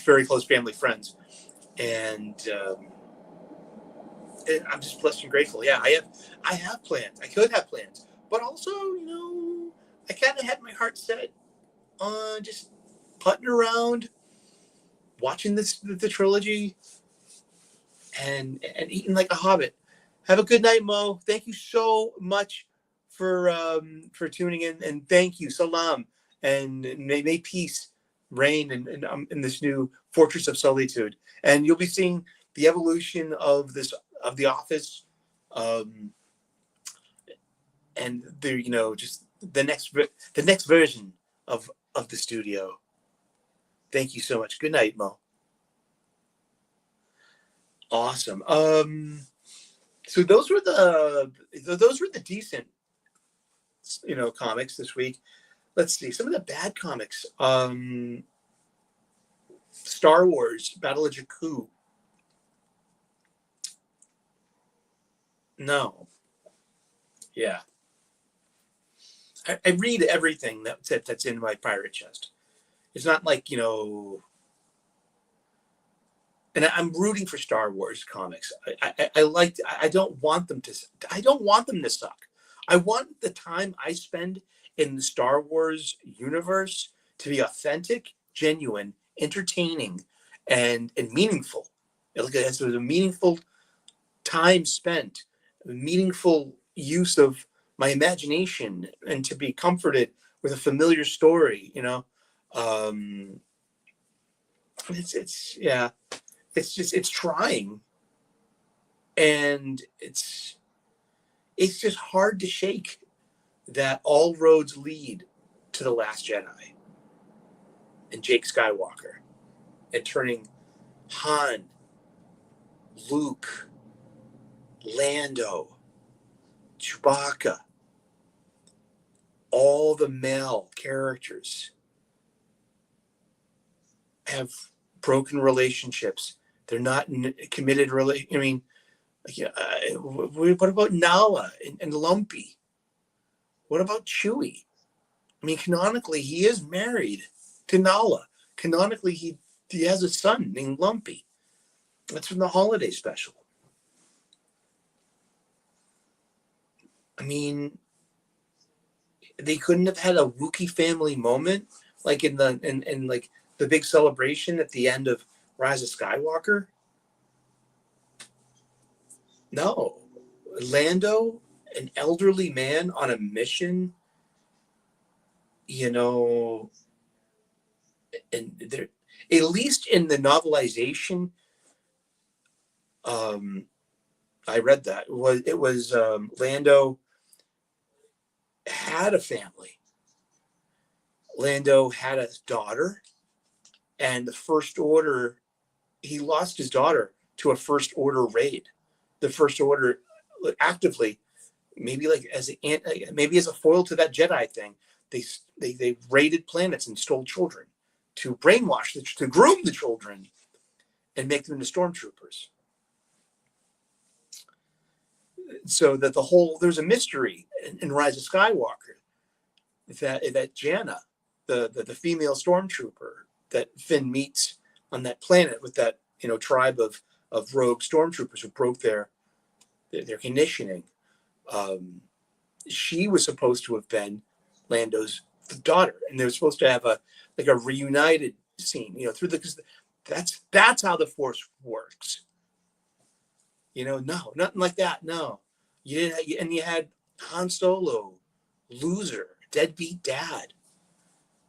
Speaker 1: very close family friends, and I'm just blessed and grateful. Yeah, I have plans. I could have plans, but also, I kind of had my heart set on just putting around watching the trilogy and eating like a hobbit. Have a good night, Mo. Thank you so much for tuning in, and thank you, salam, and may peace reign in this new fortress of solitude. And you'll be seeing the evolution of the office, and just the next version of the studio. Thank you so much. Good night, Mo. Awesome. So those were the decent, comics this week. Let's see some of the bad comics. Star Wars Battle of Jakku. No. Yeah. I read everything that's in my pirate chest. It's not like, and I'm rooting for Star Wars comics. I don't want them to suck. I want the time I spend in the Star Wars universe to be authentic, genuine, entertaining, and meaningful. It's a meaningful time spent, a meaningful use of my imagination, and to be comforted with a familiar story. It's trying, and it's just hard to shake that all roads lead to the Last Jedi and Jake Skywalker, and turning Han, Luke, Lando, Chewbacca, all the male characters have broken relationships. They're not committed. Really, I mean, what about Nala and Lumpy? What about Chewie? I mean, canonically, he is married to Nala. Canonically, he has a son named Lumpy. That's from the holiday special. I mean, they couldn't have had a Wookiee family moment like in like the big celebration at the end of Rise of Skywalker. No, Lando, an elderly man on a mission, and there, at least in the novelization, I read that it was Lando had a family. Lando had a daughter, and the First Order, he lost his daughter to a First Order raid. The First Order actively, maybe like as a foil to that Jedi thing, they raided planets and stole children to brainwash to groom the children and make them into stormtroopers. So that there's a mystery in Rise of Skywalker that Janna, the female stormtrooper that Finn meets on that planet with that tribe of rogue stormtroopers who broke their conditioning. She was supposed to have been Lando's daughter, and they were supposed to have a reunited scene, because that's how the Force works. No, nothing like that. No, you didn't, and you had Han Solo, loser, deadbeat dad.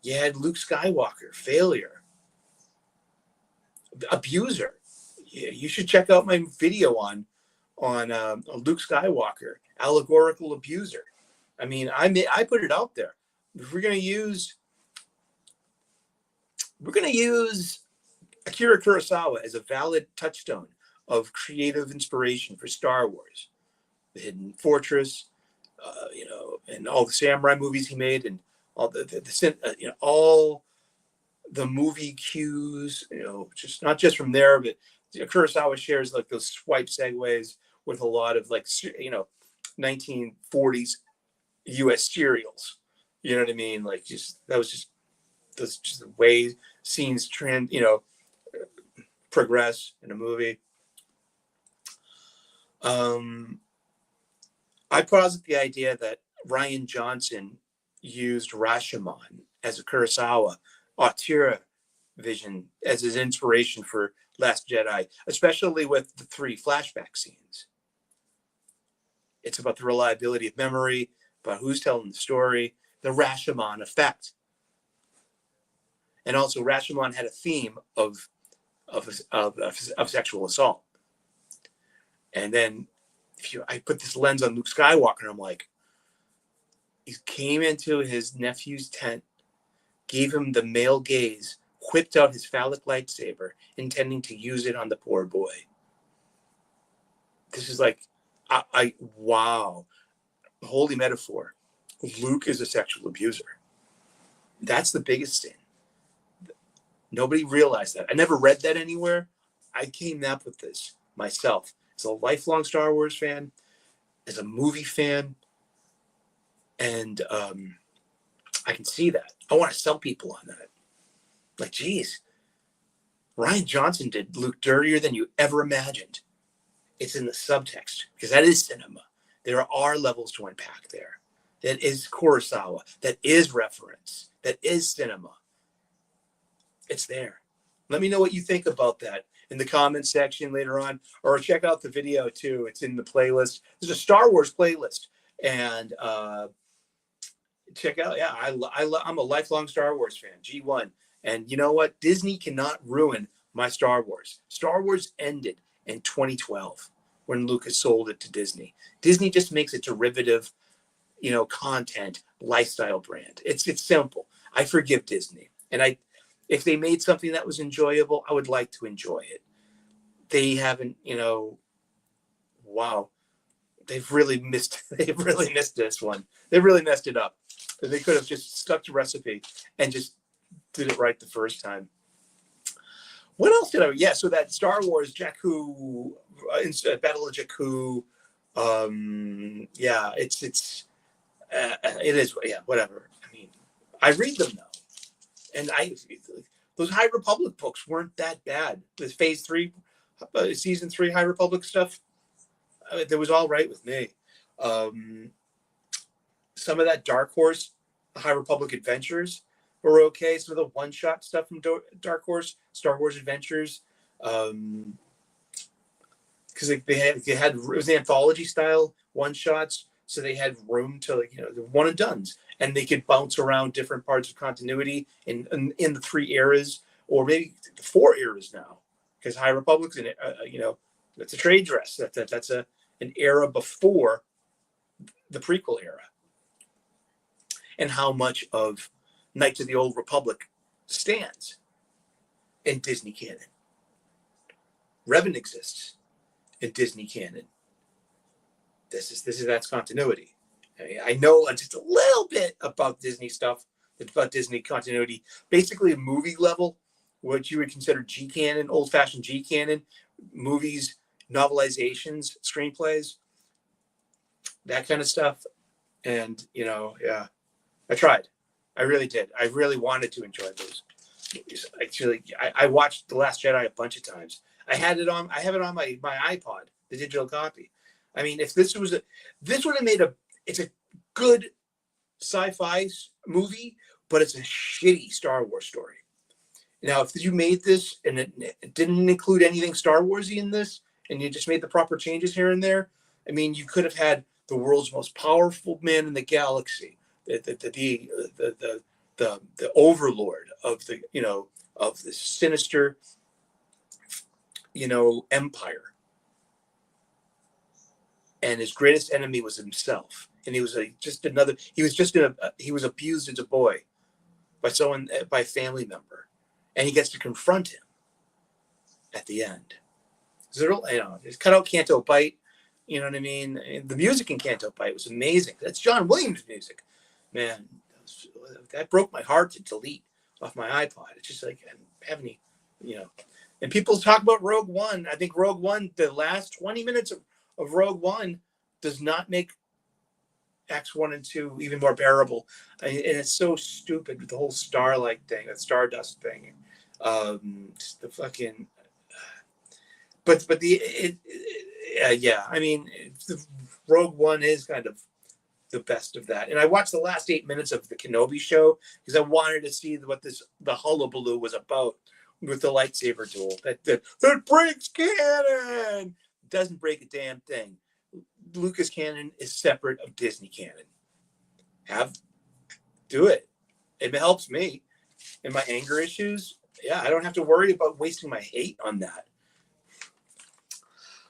Speaker 1: You had Luke Skywalker, failure, abuser. You should check out my video on Luke Skywalker, allegorical abuser. I mean, I put it out there. If we're gonna use Akira Kurosawa as a valid touchstone of creative inspiration for Star Wars, The Hidden Fortress, and all the samurai movies he made, and all all the movie cues, just not just from there, but Kurosawa shares like those swipe segues with a lot of 1940s U.S. serials. You know what I mean? Like that was just the way scenes progress in a movie. I posit the idea that Rian Johnson used Rashomon as a Kurosawa auteur vision as his inspiration for Last Jedi, especially with the 3 flashback scenes. It's about the reliability of memory, about who's telling the story, the Rashomon effect. And also Rashomon had a theme of sexual assault. And then I put this lens on Luke Skywalker, and I'm like, he came into his nephew's tent, gave him the male gaze, whipped out his phallic lightsaber, intending to use it on the poor boy. This is like, wow, holy metaphor. Luke is a sexual abuser. That's the biggest sin. Nobody realized that. I never read that anywhere. I came up with this myself as a lifelong Star Wars fan, as a movie fan, and I can see that. I want to sell people on that. Like, geez, Rian Johnson did Luke dirtier than you ever imagined. It's in the subtext, because that is cinema. There are levels to unpack there. That is Kurosawa. That is reference. That is cinema. It's there. Let me know what you think about that in the comments section later on, or check out the video too. It's in the playlist. There's a Star Wars playlist, and check out. Yeah, I'm a lifelong Star Wars fan. G1, and you know what? Disney cannot ruin my Star Wars. Star Wars ended in 2012 when Lucas sold it to Disney. Disney just makes a derivative, content lifestyle brand. It's simple. I forgive Disney, and if they made something that was enjoyable, I would like to enjoy it. They haven't, wow, they've really missed this one. They really messed it up. They could have just stuck to recipe and just did it right the first time. What else did I? Yeah, so that Star Wars Jakku, Battle of Jakku. Yeah, it is. Yeah, whatever. I mean, I read them though. And those High Republic books weren't that bad. The Phase 3, Season 3 High Republic stuff, that was all right with me. Some of that Dark Horse, High Republic Adventures were okay. Some of the one-shot stuff from Dark Horse, Star Wars Adventures, because they had it was anthology style one-shots, so they had room to the one and dones. And they could bounce around different parts of continuity in the 3 eras, or maybe the 4 eras now, because High Republic's in it. That's a trade dress. That's an era before the prequel era. And how much of Knights of the Old Republic stands in Disney canon. Revan exists in Disney canon. That's continuity. I know just a little bit about Disney stuff, about Disney continuity, basically a movie level, what you would consider G canon, old-fashioned G canon, movies, novelizations, screenplays, that kind of stuff. And, yeah, I tried. I really did. I really wanted to enjoy those movies. Actually, I watched The Last Jedi a bunch of times. I have it on my iPod, the digital copy. I mean, if this would have made it's a good sci-fi movie, but it's a shitty Star Wars story. Now, if you made this and it didn't include anything Star Warsy in this, and you just made the proper changes here and there, I mean, you could have had the world's most powerful man in the galaxy, the overlord of the sinister, empire. And his greatest enemy was himself. And he was he was abused as a boy by a family member. And he gets to confront him at the end. It's cut out Canto Bite. You know what I mean? And the music in Canto Bite was amazing. That's John Williams' music. Man, that broke my heart to delete off my iPod. It's just like, I don't have any, And people talk about Rogue One. I think Rogue One, the last 20 minutes of Rogue One does not make Acts 1 and 2 even more bearable. And it's so stupid with the whole Starlight thing, that Stardust thing. Just the fucking... But yeah, I mean, the Rogue One is kind of the best of that. And I watched the last 8 minutes of the Kenobi show because I wanted to see what the hullabaloo was about with the lightsaber duel. That breaks canon. Doesn't break a damn thing. Lucas canon is separate of Disney canon. Do it. It helps me in my anger issues. Yeah, I don't have to worry about wasting my hate on that.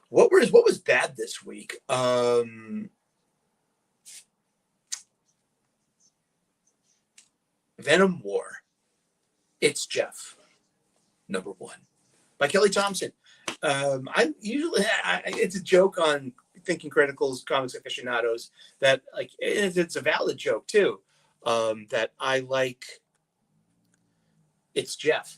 Speaker 1: What was bad this week? Venom War. It's Jeff. Number 1 by Kelly Thompson. It's a joke on Thinking Critical's Comics Aficionados that like it's a valid joke too. That I like. It's Jeff,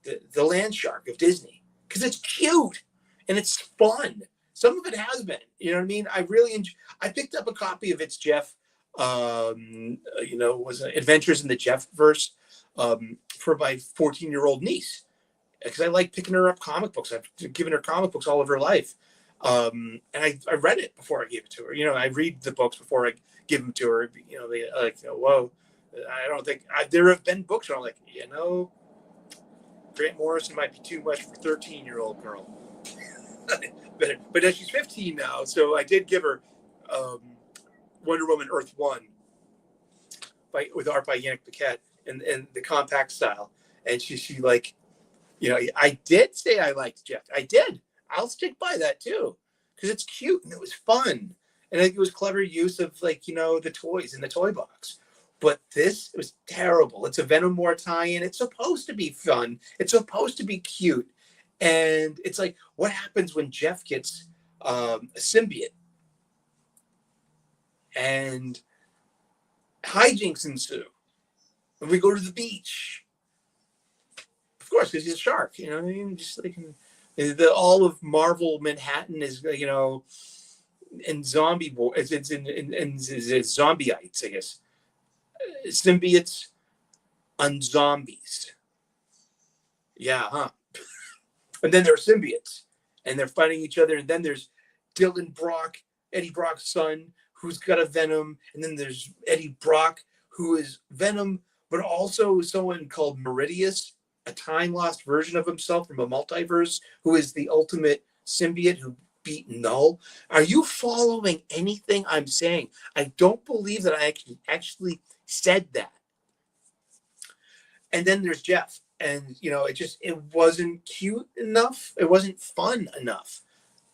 Speaker 1: the land shark of Disney, because it's cute and it's fun. Some of it has been, you know what I mean? I really I picked up a copy of It's Jeff. Was Adventures in the Jeff verse for my 14-year-old niece. Because I like picking her up comic books. I've given her comic books all of her life. And I read it before I gave it to her. You know, I read the books before I give them to her. You know, they whoa. I don't think there have been books where I'm like, Grant Morrison might be too much for a 13-year-old girl. but she's 15 now, so I did give her Wonder Woman Earth 1 with art by Yannick Paquette in the compact style. And she like, I did say I liked Jeff. I did. I'll stick by that too, because it's cute and it was fun. And I think it was clever use of the toys in the toy box. But this was terrible. It's a Venom War tie-in. It's supposed to be fun. It's supposed to be cute. And it's like, what happens when Jeff gets a symbiote? And hijinks ensue. And we go to the beach. Of course, because he's a shark. You know what I mean? Just like all of Marvel Manhattan is, in zombie war. It's in zombieites, I guess. Symbiotes on zombies. Yeah, huh? And then there are symbiotes, and they're fighting each other. And then there's Dylan Brock, Eddie Brock's son, who's got a Venom. And then there's Eddie Brock, who is Venom, but also someone called Meridius, a time-lost version of himself from a multiverse, who is the ultimate symbiote who beat Null. Are you following anything I'm saying? I don't believe that I actually said that. And then there's Jeff. And, it wasn't cute enough. It wasn't fun enough.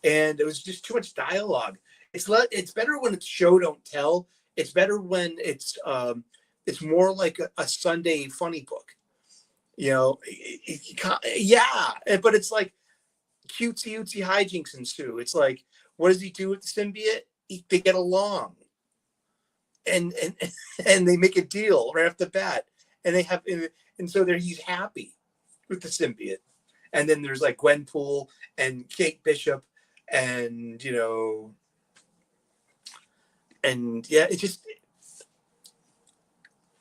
Speaker 1: And it was just too much dialogue. It's better when it's show, don't tell. It's better when it's more like a Sunday funny book. But it's like cutesy hijinks ensue. It's like, what does he do with the symbiote? They get along. And they make a deal right off the bat. And so he's happy with the symbiote. And then there's like Gwenpool and Kate Bishop and,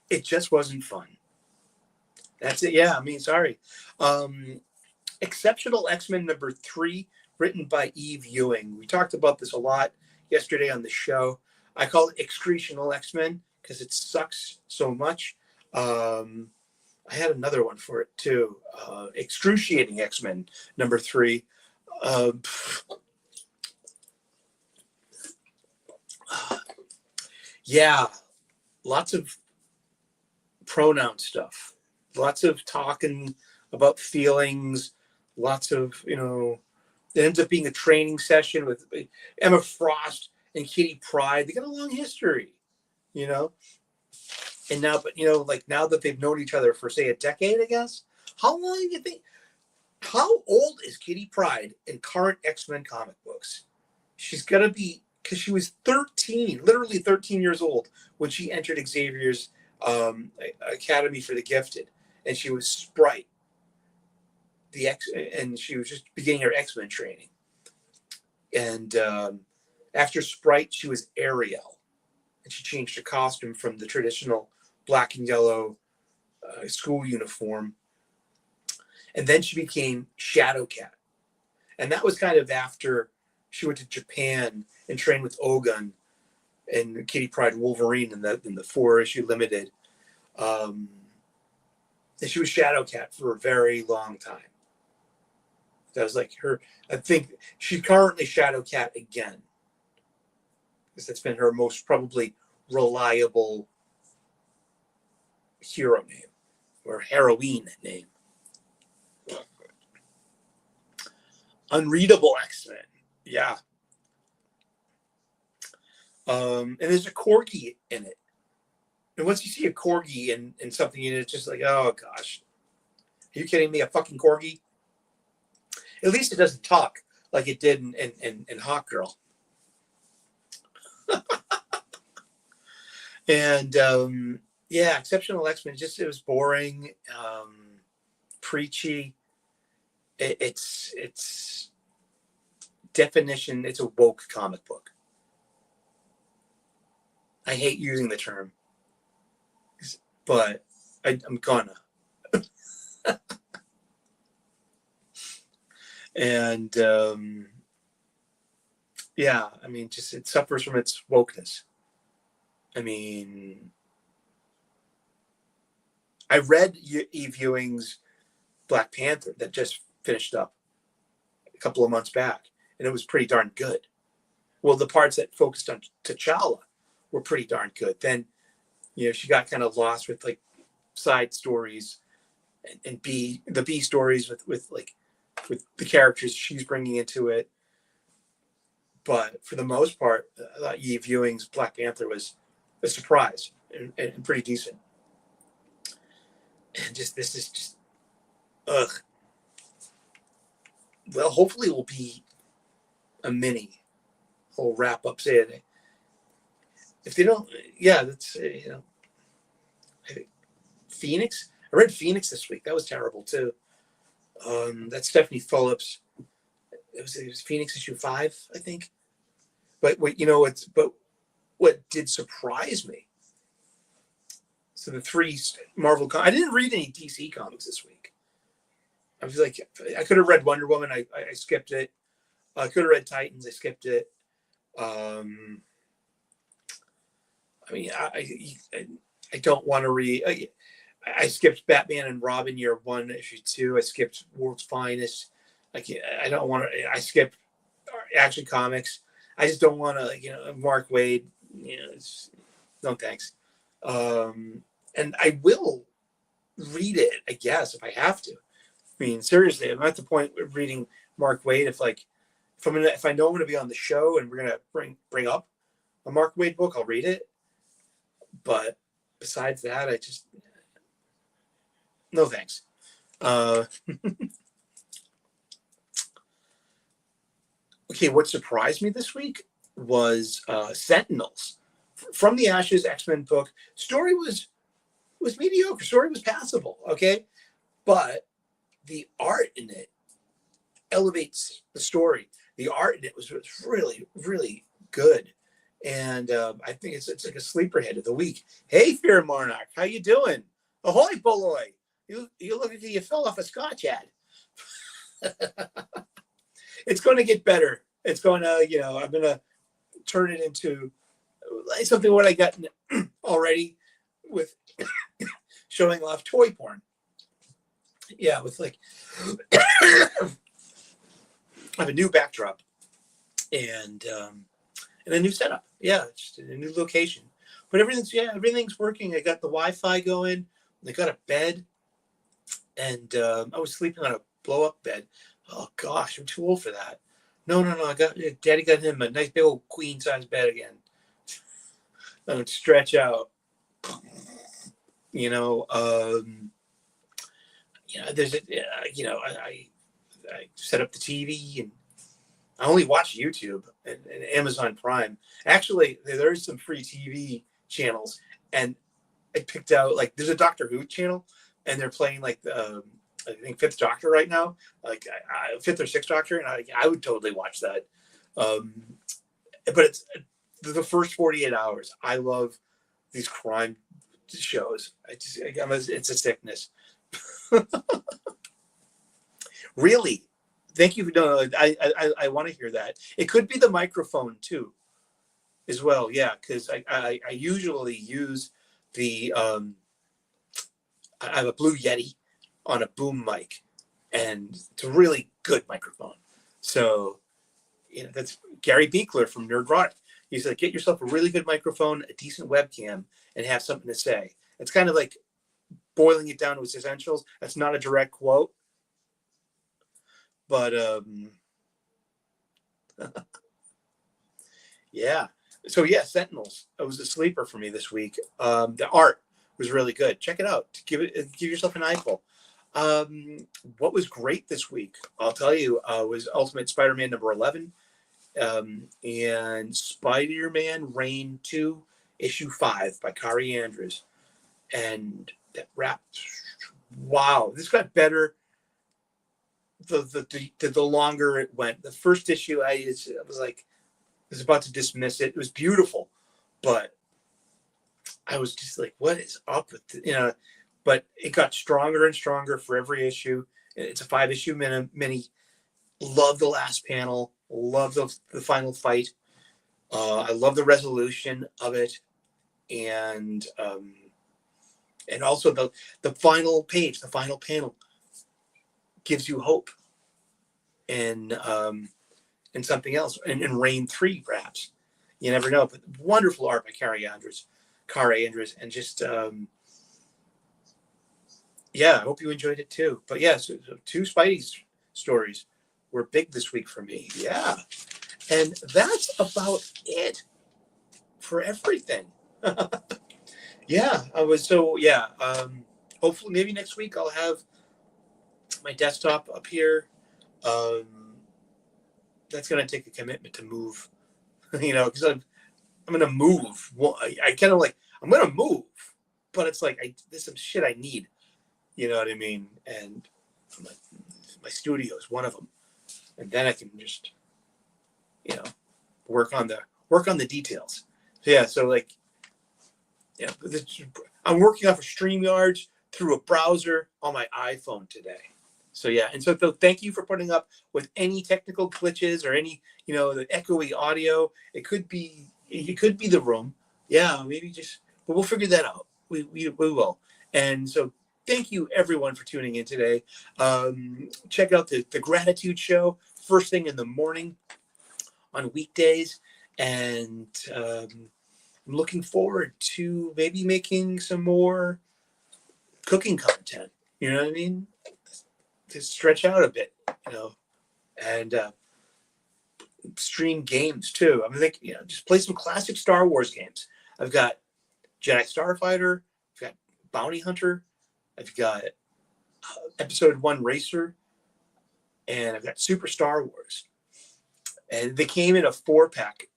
Speaker 1: it just wasn't fun. That's it. Yeah. I mean, sorry. Exceptional X-Men number 3, written by Eve Ewing. We talked about this a lot yesterday on the show. I call it Excretional X-Men because it sucks so much. I had another one for it too. Excruciating X-Men number 3. Lots of pronoun stuff. Lots of talking about feelings. Lots of, it ends up being a training session with Emma Frost and Kitty Pryde. They got a long history, And now, now that they've known each other for, say, a decade, I guess. How long do you think? How old is Kitty Pryde in current X-Men comic books? She's got to be, because she was 13, literally 13 years old when she entered Xavier's Academy for the Gifted. And she was Sprite. And she was just beginning her X-Men training. And after Sprite, she was Ariel. And she changed her costume from the traditional black and yellow school uniform. And then she became Shadowcat. And that was kind of after she went to Japan and trained with Ogun and Kitty Pryde Wolverine in the 4-issue limited. And she was Shadowcat for a very long time. That was like her. I think she's currently Shadowcat again, because that's been her most probably reliable hero name or heroine name. Unreadable X-Men, yeah. And there's a corgi in it. And once you see a corgi in something, it's just like, oh gosh, are you kidding me? A fucking corgi? At least it doesn't talk like it did in Hawk Girl. And yeah, Exceptional X-Men. It was boring, preachy. It's definition. It's a woke comic book. I hate using the term, but I'm gonna. And yeah, I mean, just it suffers from its wokeness. I mean, I read Eve Ewing's Black Panther that just finished up a couple of months back, and it was pretty darn good. Well, the parts that focused on T'Challa were pretty darn good. Then, she got kind of lost with like side stories and the B stories with the characters she's bringing into it. But for the most part, I thought Eve Ewing's Black Panther was a surprise and pretty decent. And this is just, ugh. Well, hopefully it will be a mini whole wrap up. Say it. If they don't, yeah, that's I think Phoenix. I read Phoenix this week. That was terrible too. That's Stephanie Phillips. It was Phoenix issue 5, I think. But what did surprise me? So the 3 Marvel. I didn't read any DC comics this week. I was like, I could have read Wonder Woman. I skipped it. I could have read Titans. I skipped it. I mean, I don't want to read. I skipped Batman and Robin Year 1, issue 2. I skipped World's Finest. I don't want to. I skipped Action Comics. I just don't want to. Mark Waid. No thanks. And I will read it, I guess, if I have to. I mean, seriously, I'm at the point of reading Mark Waid. If I know I'm going to be on the show and we're going to bring up a Mark Waid book, I'll read it. But besides that, I just no thanks. Okay, what surprised me this week was Sentinels from the Ashes X-Men book. Story was mediocre. Story was passable. Okay, but the art in it elevates the story. The art in it was really, really good. And I think it's like a sleeper hit of the week. Hey, Fear Monarch, how you doing? Ahoy, Boloy. You look like you fell off a Scotch ad. It's going to get better. It's going to, I'm going to turn it into something what I got already with showing off toy porn. Yeah, with I have a new backdrop and a new setup. Yeah, just a new location. But everything's working. I got the Wi-Fi going. I got a bed, and I was sleeping on a blow-up bed. Oh gosh, I'm too old for that. No. Daddy got him a nice big old queen size bed again. I would stretch out. There's I set up the TV and I only watch YouTube and Amazon Prime. Actually, there's some free TV channels, and I picked out there's a Doctor Who channel, and they're playing I think 5th Doctor right now, 5th or 6th Doctor, and I would totally watch that. But it's the first 48 hours. I love these crime shows. It's a sickness. Really? Thank you. No, I want to hear that. It could be the microphone too. as well. Yeah, because I usually use the I have a Blue Yeti on a boom mic, and it's a really good microphone. So, that's Gary Beekler from Nerd Rock. He's like, get yourself a really good microphone, a decent webcam, and have something to say. It's kind of like boiling it down to its essentials. That's not a direct quote, but yeah. So yeah, Sentinels. It was a sleeper for me this week. The art was really good. Check it out. Give yourself an eyeful. What was great this week, I'll tell you, was Ultimate Spider-Man number 11, and Spider-Man Reign 2, issue 5 by Kari Andrews. And that wrapped. Wow, this got better the longer it went. The first issue, I was like, I was about to dismiss it. It was beautiful, but I was just like, what is up with but it got stronger and stronger for every issue. It's a 5-issue mini. Love the last panel. Love the final fight. I love the resolution of it, and also the final page, the final panel gives you hope, and something else, in Reign 3 perhaps. You never know. But wonderful art by Kari Andrews, and just I hope you enjoyed it too. But yeah, so 2 Spidey stories were big this week for me. Yeah, and that's about it for everything. Yeah, hopefully maybe next week I'll have my desktop up here. That's gonna take a commitment to move, because I'm gonna move. Well, I kind of like, I'm gonna move, but it's like there's some shit I need. You know what I mean? And I'm like, my studio is one of them, and then I can just, work on the details. So like, I'm working off of StreamYard through a browser on my iPhone today. So yeah, and so thank you for putting up with any technical glitches or any, the echoey audio. It could be the room. Yeah, maybe but we'll figure that out. We will. And so thank you everyone for tuning in today. Check out the Gratitude Show first thing in the morning on weekdays, and I'm looking forward to maybe making some more cooking content. You know what I mean? To stretch out a bit, and stream games too. I'm thinking, just play some classic Star Wars games. I've got Jedi Starfighter, I've got Bounty Hunter, I've got Episode 1 Racer, and I've got Super Star Wars. And they came in a 4-pack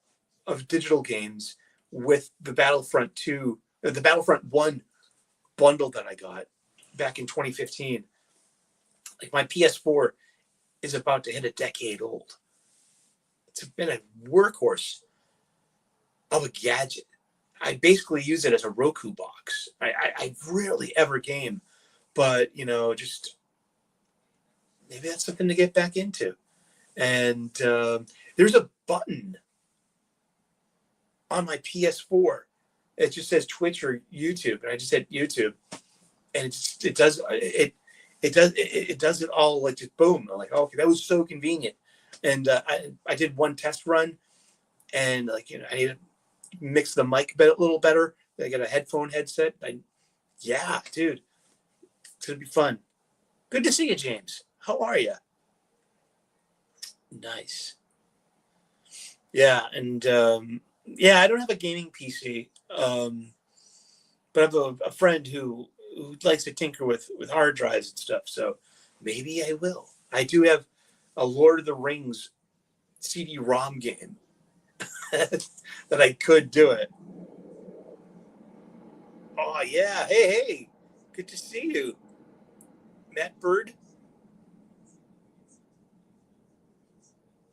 Speaker 1: of digital games with the Battlefront 2, the Battlefront 1 bundle that I got back in 2015. Like, my PS4 is about to hit a decade old. It's been a workhorse of a gadget. I basically use it as a Roku box. I rarely ever game, but just maybe that's something to get back into. And there's a button on my PS4. It just says Twitch or YouTube, and I just hit YouTube, and it does it all, like, just boom. I'm like, okay, that was so convenient. And I did one test run, and like, I need to mix the mic a little better. I got a headphone headset. Yeah, dude, it's gonna be fun. Good to see you, James. How are you? Nice. Yeah, and I don't have a gaming PC, but I have a friend who likes to tinker with hard drives and stuff. So maybe I will. I do have a Lord of the Rings CD-ROM game that I could do it. Oh yeah, hey, good to see you, Matt Bird.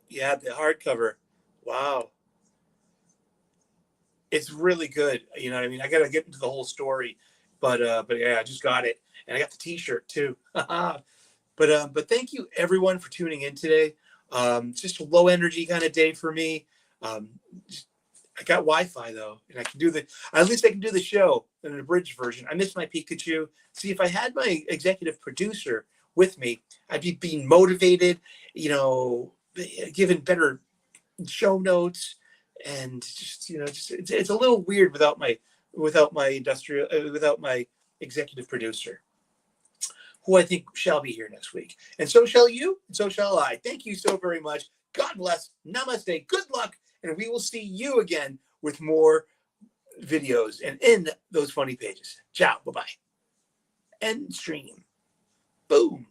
Speaker 1: Yeah, the hardcover. Wow, it's really good. You know what I mean? I gotta get into the whole story, but yeah, I just got it, and I got the T-shirt too. But thank you everyone for tuning in today. It's just a low energy kind of day for me. I got Wi-Fi though, and I can do at least I can do the show in an abridged version. I miss my Pikachu. See, if I had my executive producer with me, I'd be being motivated, given better show notes, and just it's a little weird without my without my executive producer, who I think shall be here next week. And so shall you, and so shall I. Thank you so very much. God bless. Namaste. Good luck. And we will see you again with more videos and in those funny pages. Ciao. Bye-bye. End stream. Boom.